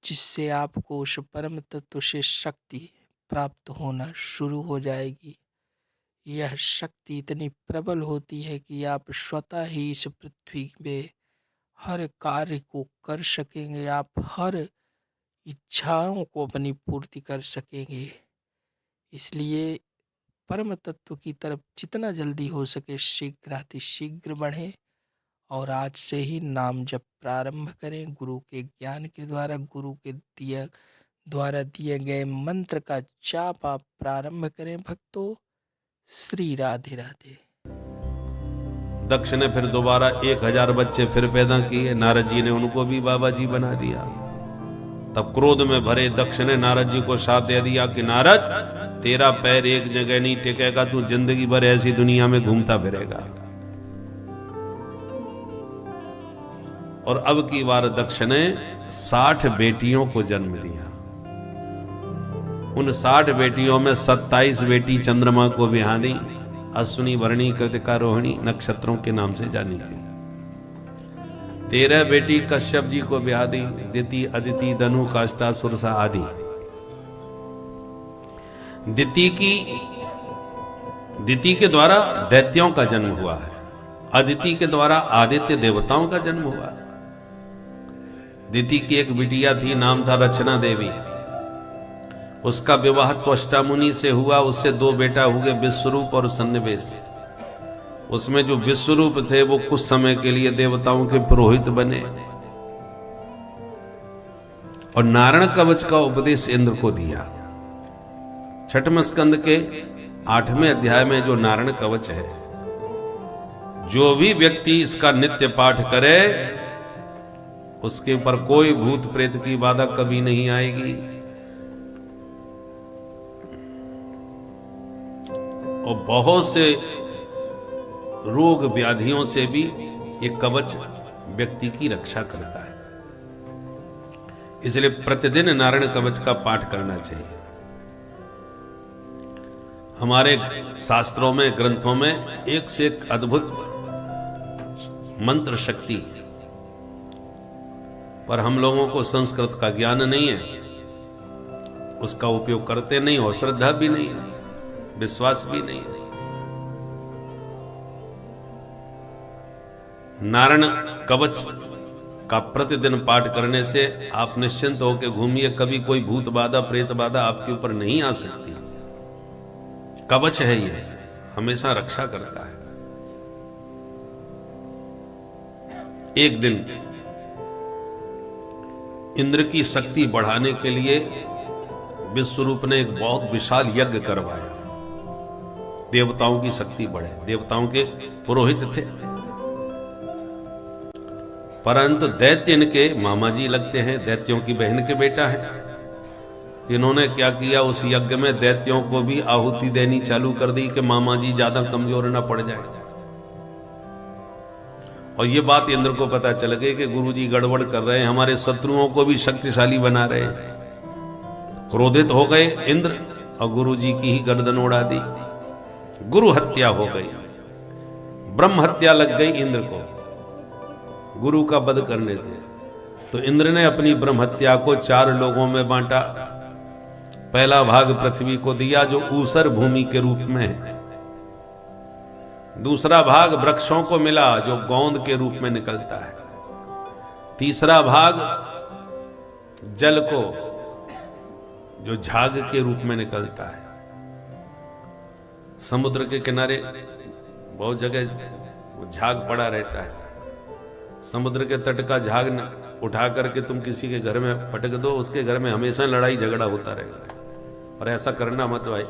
जिससे आपको उस परम तत्व से शक्ति प्राप्त होना शुरू हो जाएगी। यह शक्ति इतनी प्रबल होती है कि आप स्वतः ही इस पृथ्वी पे हर कार्य को कर सकेंगे, आप हर इच्छाओं को अपनी पूर्ति कर सकेंगे। इसलिए परम तत्व की तरफ जितना जल्दी हो सके शीघ्रातिशीघ्र बढ़ें और आज से ही नाम जप प्रारंभ करें। गुरु के ज्ञान के द्वारा, गुरु के द्वारा दिए गए मंत्र का जाप आप प्रारंभ करें भक्तों। श्री राधे राधे। दक्ष ने फिर दोबारा 1000 बच्चे फिर पैदा किए। नारद जी ने उनको भी बाबा जी बना दिया। तब क्रोध में भरे दक्ष ने नारद जी को साथ दे दिया कि नारद, तेरा पैर एक जगह नहीं टिकेगा, तू जिंदगी भर ऐसी दुनिया में घूमता फिरेगा। और अब की बार दक्ष ने 60 बेटियों को जन्म दिया। उन 60 बेटियों में 27 बेटी चंद्रमा को ब्याह दी, अश्विनी, भरणी, कृतिका, रोहिणी नक्षत्रों के नाम से जानी गई। 13 बेटी कश्यप जी को ब्याह दी, दिति, अदिति, धनु, काष्ठा, सुरसा आदि। दिति के द्वारा दैत्यों का जन्म हुआ है। अदिति के द्वारा आदित्य देवताओं का जन्म हुआ। दिति की एक बिटिया थी, नाम था रचना देवी। उसका विवाह त्वष्टा मुनि से हुआ। उससे 2 बेटा हुए, विश्वरूप और सन्निवेश। उसमें जो विश्वरूप थे वो कुछ समय के लिए देवताओं के पुरोहित बने और नारायण कवच का उपदेश इंद्र को दिया। छठवें स्कंद के 8वें अध्याय में जो नारायण कवच है, जो भी व्यक्ति इसका नित्य पाठ करे उसके ऊपर कोई भूत प्रेत की बाधा कभी नहीं आएगी और बहुत से रोग व्याधियों से भी ये कवच व्यक्ति की रक्षा करता है। इसलिए प्रतिदिन नारायण कवच का पाठ करना चाहिए। हमारे शास्त्रों में, ग्रंथों में एक से एक अद्भुत मंत्र शक्ति, पर हम लोगों को संस्कृत का ज्ञान नहीं है, उसका उपयोग करते नहीं और श्रद्धा भी नहीं है, विश्वास भी नहीं है। नारायण कवच का प्रतिदिन पाठ करने से आप निश्चिंत होकर घूमिए, कभी कोई भूत बाधा, प्रेत बाधा आपके ऊपर नहीं आ सकती। कवच है ये, हमेशा रक्षा करता है। एक दिन इंद्र की शक्ति बढ़ाने के लिए विश्वरूप ने एक बहुत विशाल यज्ञ करवाया, देवताओं की शक्ति बढ़े। देवताओं के पुरोहित थे, परंतु दैत्य इनके मामा जी लगते हैं, दैत्यों की बहन के बेटा है। इन्होंने क्या किया, उस यज्ञ में दैत्यों को भी आहुति देनी चालू कर दी कि मामा जी ज्यादा कमजोर ना पड़ जाए। और ये बात इंद्र को पता चल गई कि गुरुजी गड़बड़ कर रहे हैं, हमारे शत्रुओं को भी शक्तिशाली बना रहे हैं। क्रोधित हो गए इंद्र और गुरुजी की ही गर्दन उड़ा दी। गुरु हत्या हो गई, ब्रह्म हत्या लग गई इंद्र को गुरु का वध करने से। तो इंद्र ने अपनी ब्रह्म हत्या को 4 लोगों में बांटा। पहला भाग पृथ्वी को दिया जो ऊसर भूमि के रूप में है। दूसरा भाग वृक्षों को मिला जो गोंद के रूप में निकलता है। तीसरा भाग जल को जो झाग के रूप में निकलता है। समुद्र के किनारे बहुत जगह झाग पड़ा रहता है। समुद्र के तट का झाग उठा करके तुम किसी के घर में पटक दो, उसके घर में हमेशा लड़ाई झगड़ा होता रहेगा। और ऐसा करना मत भाई।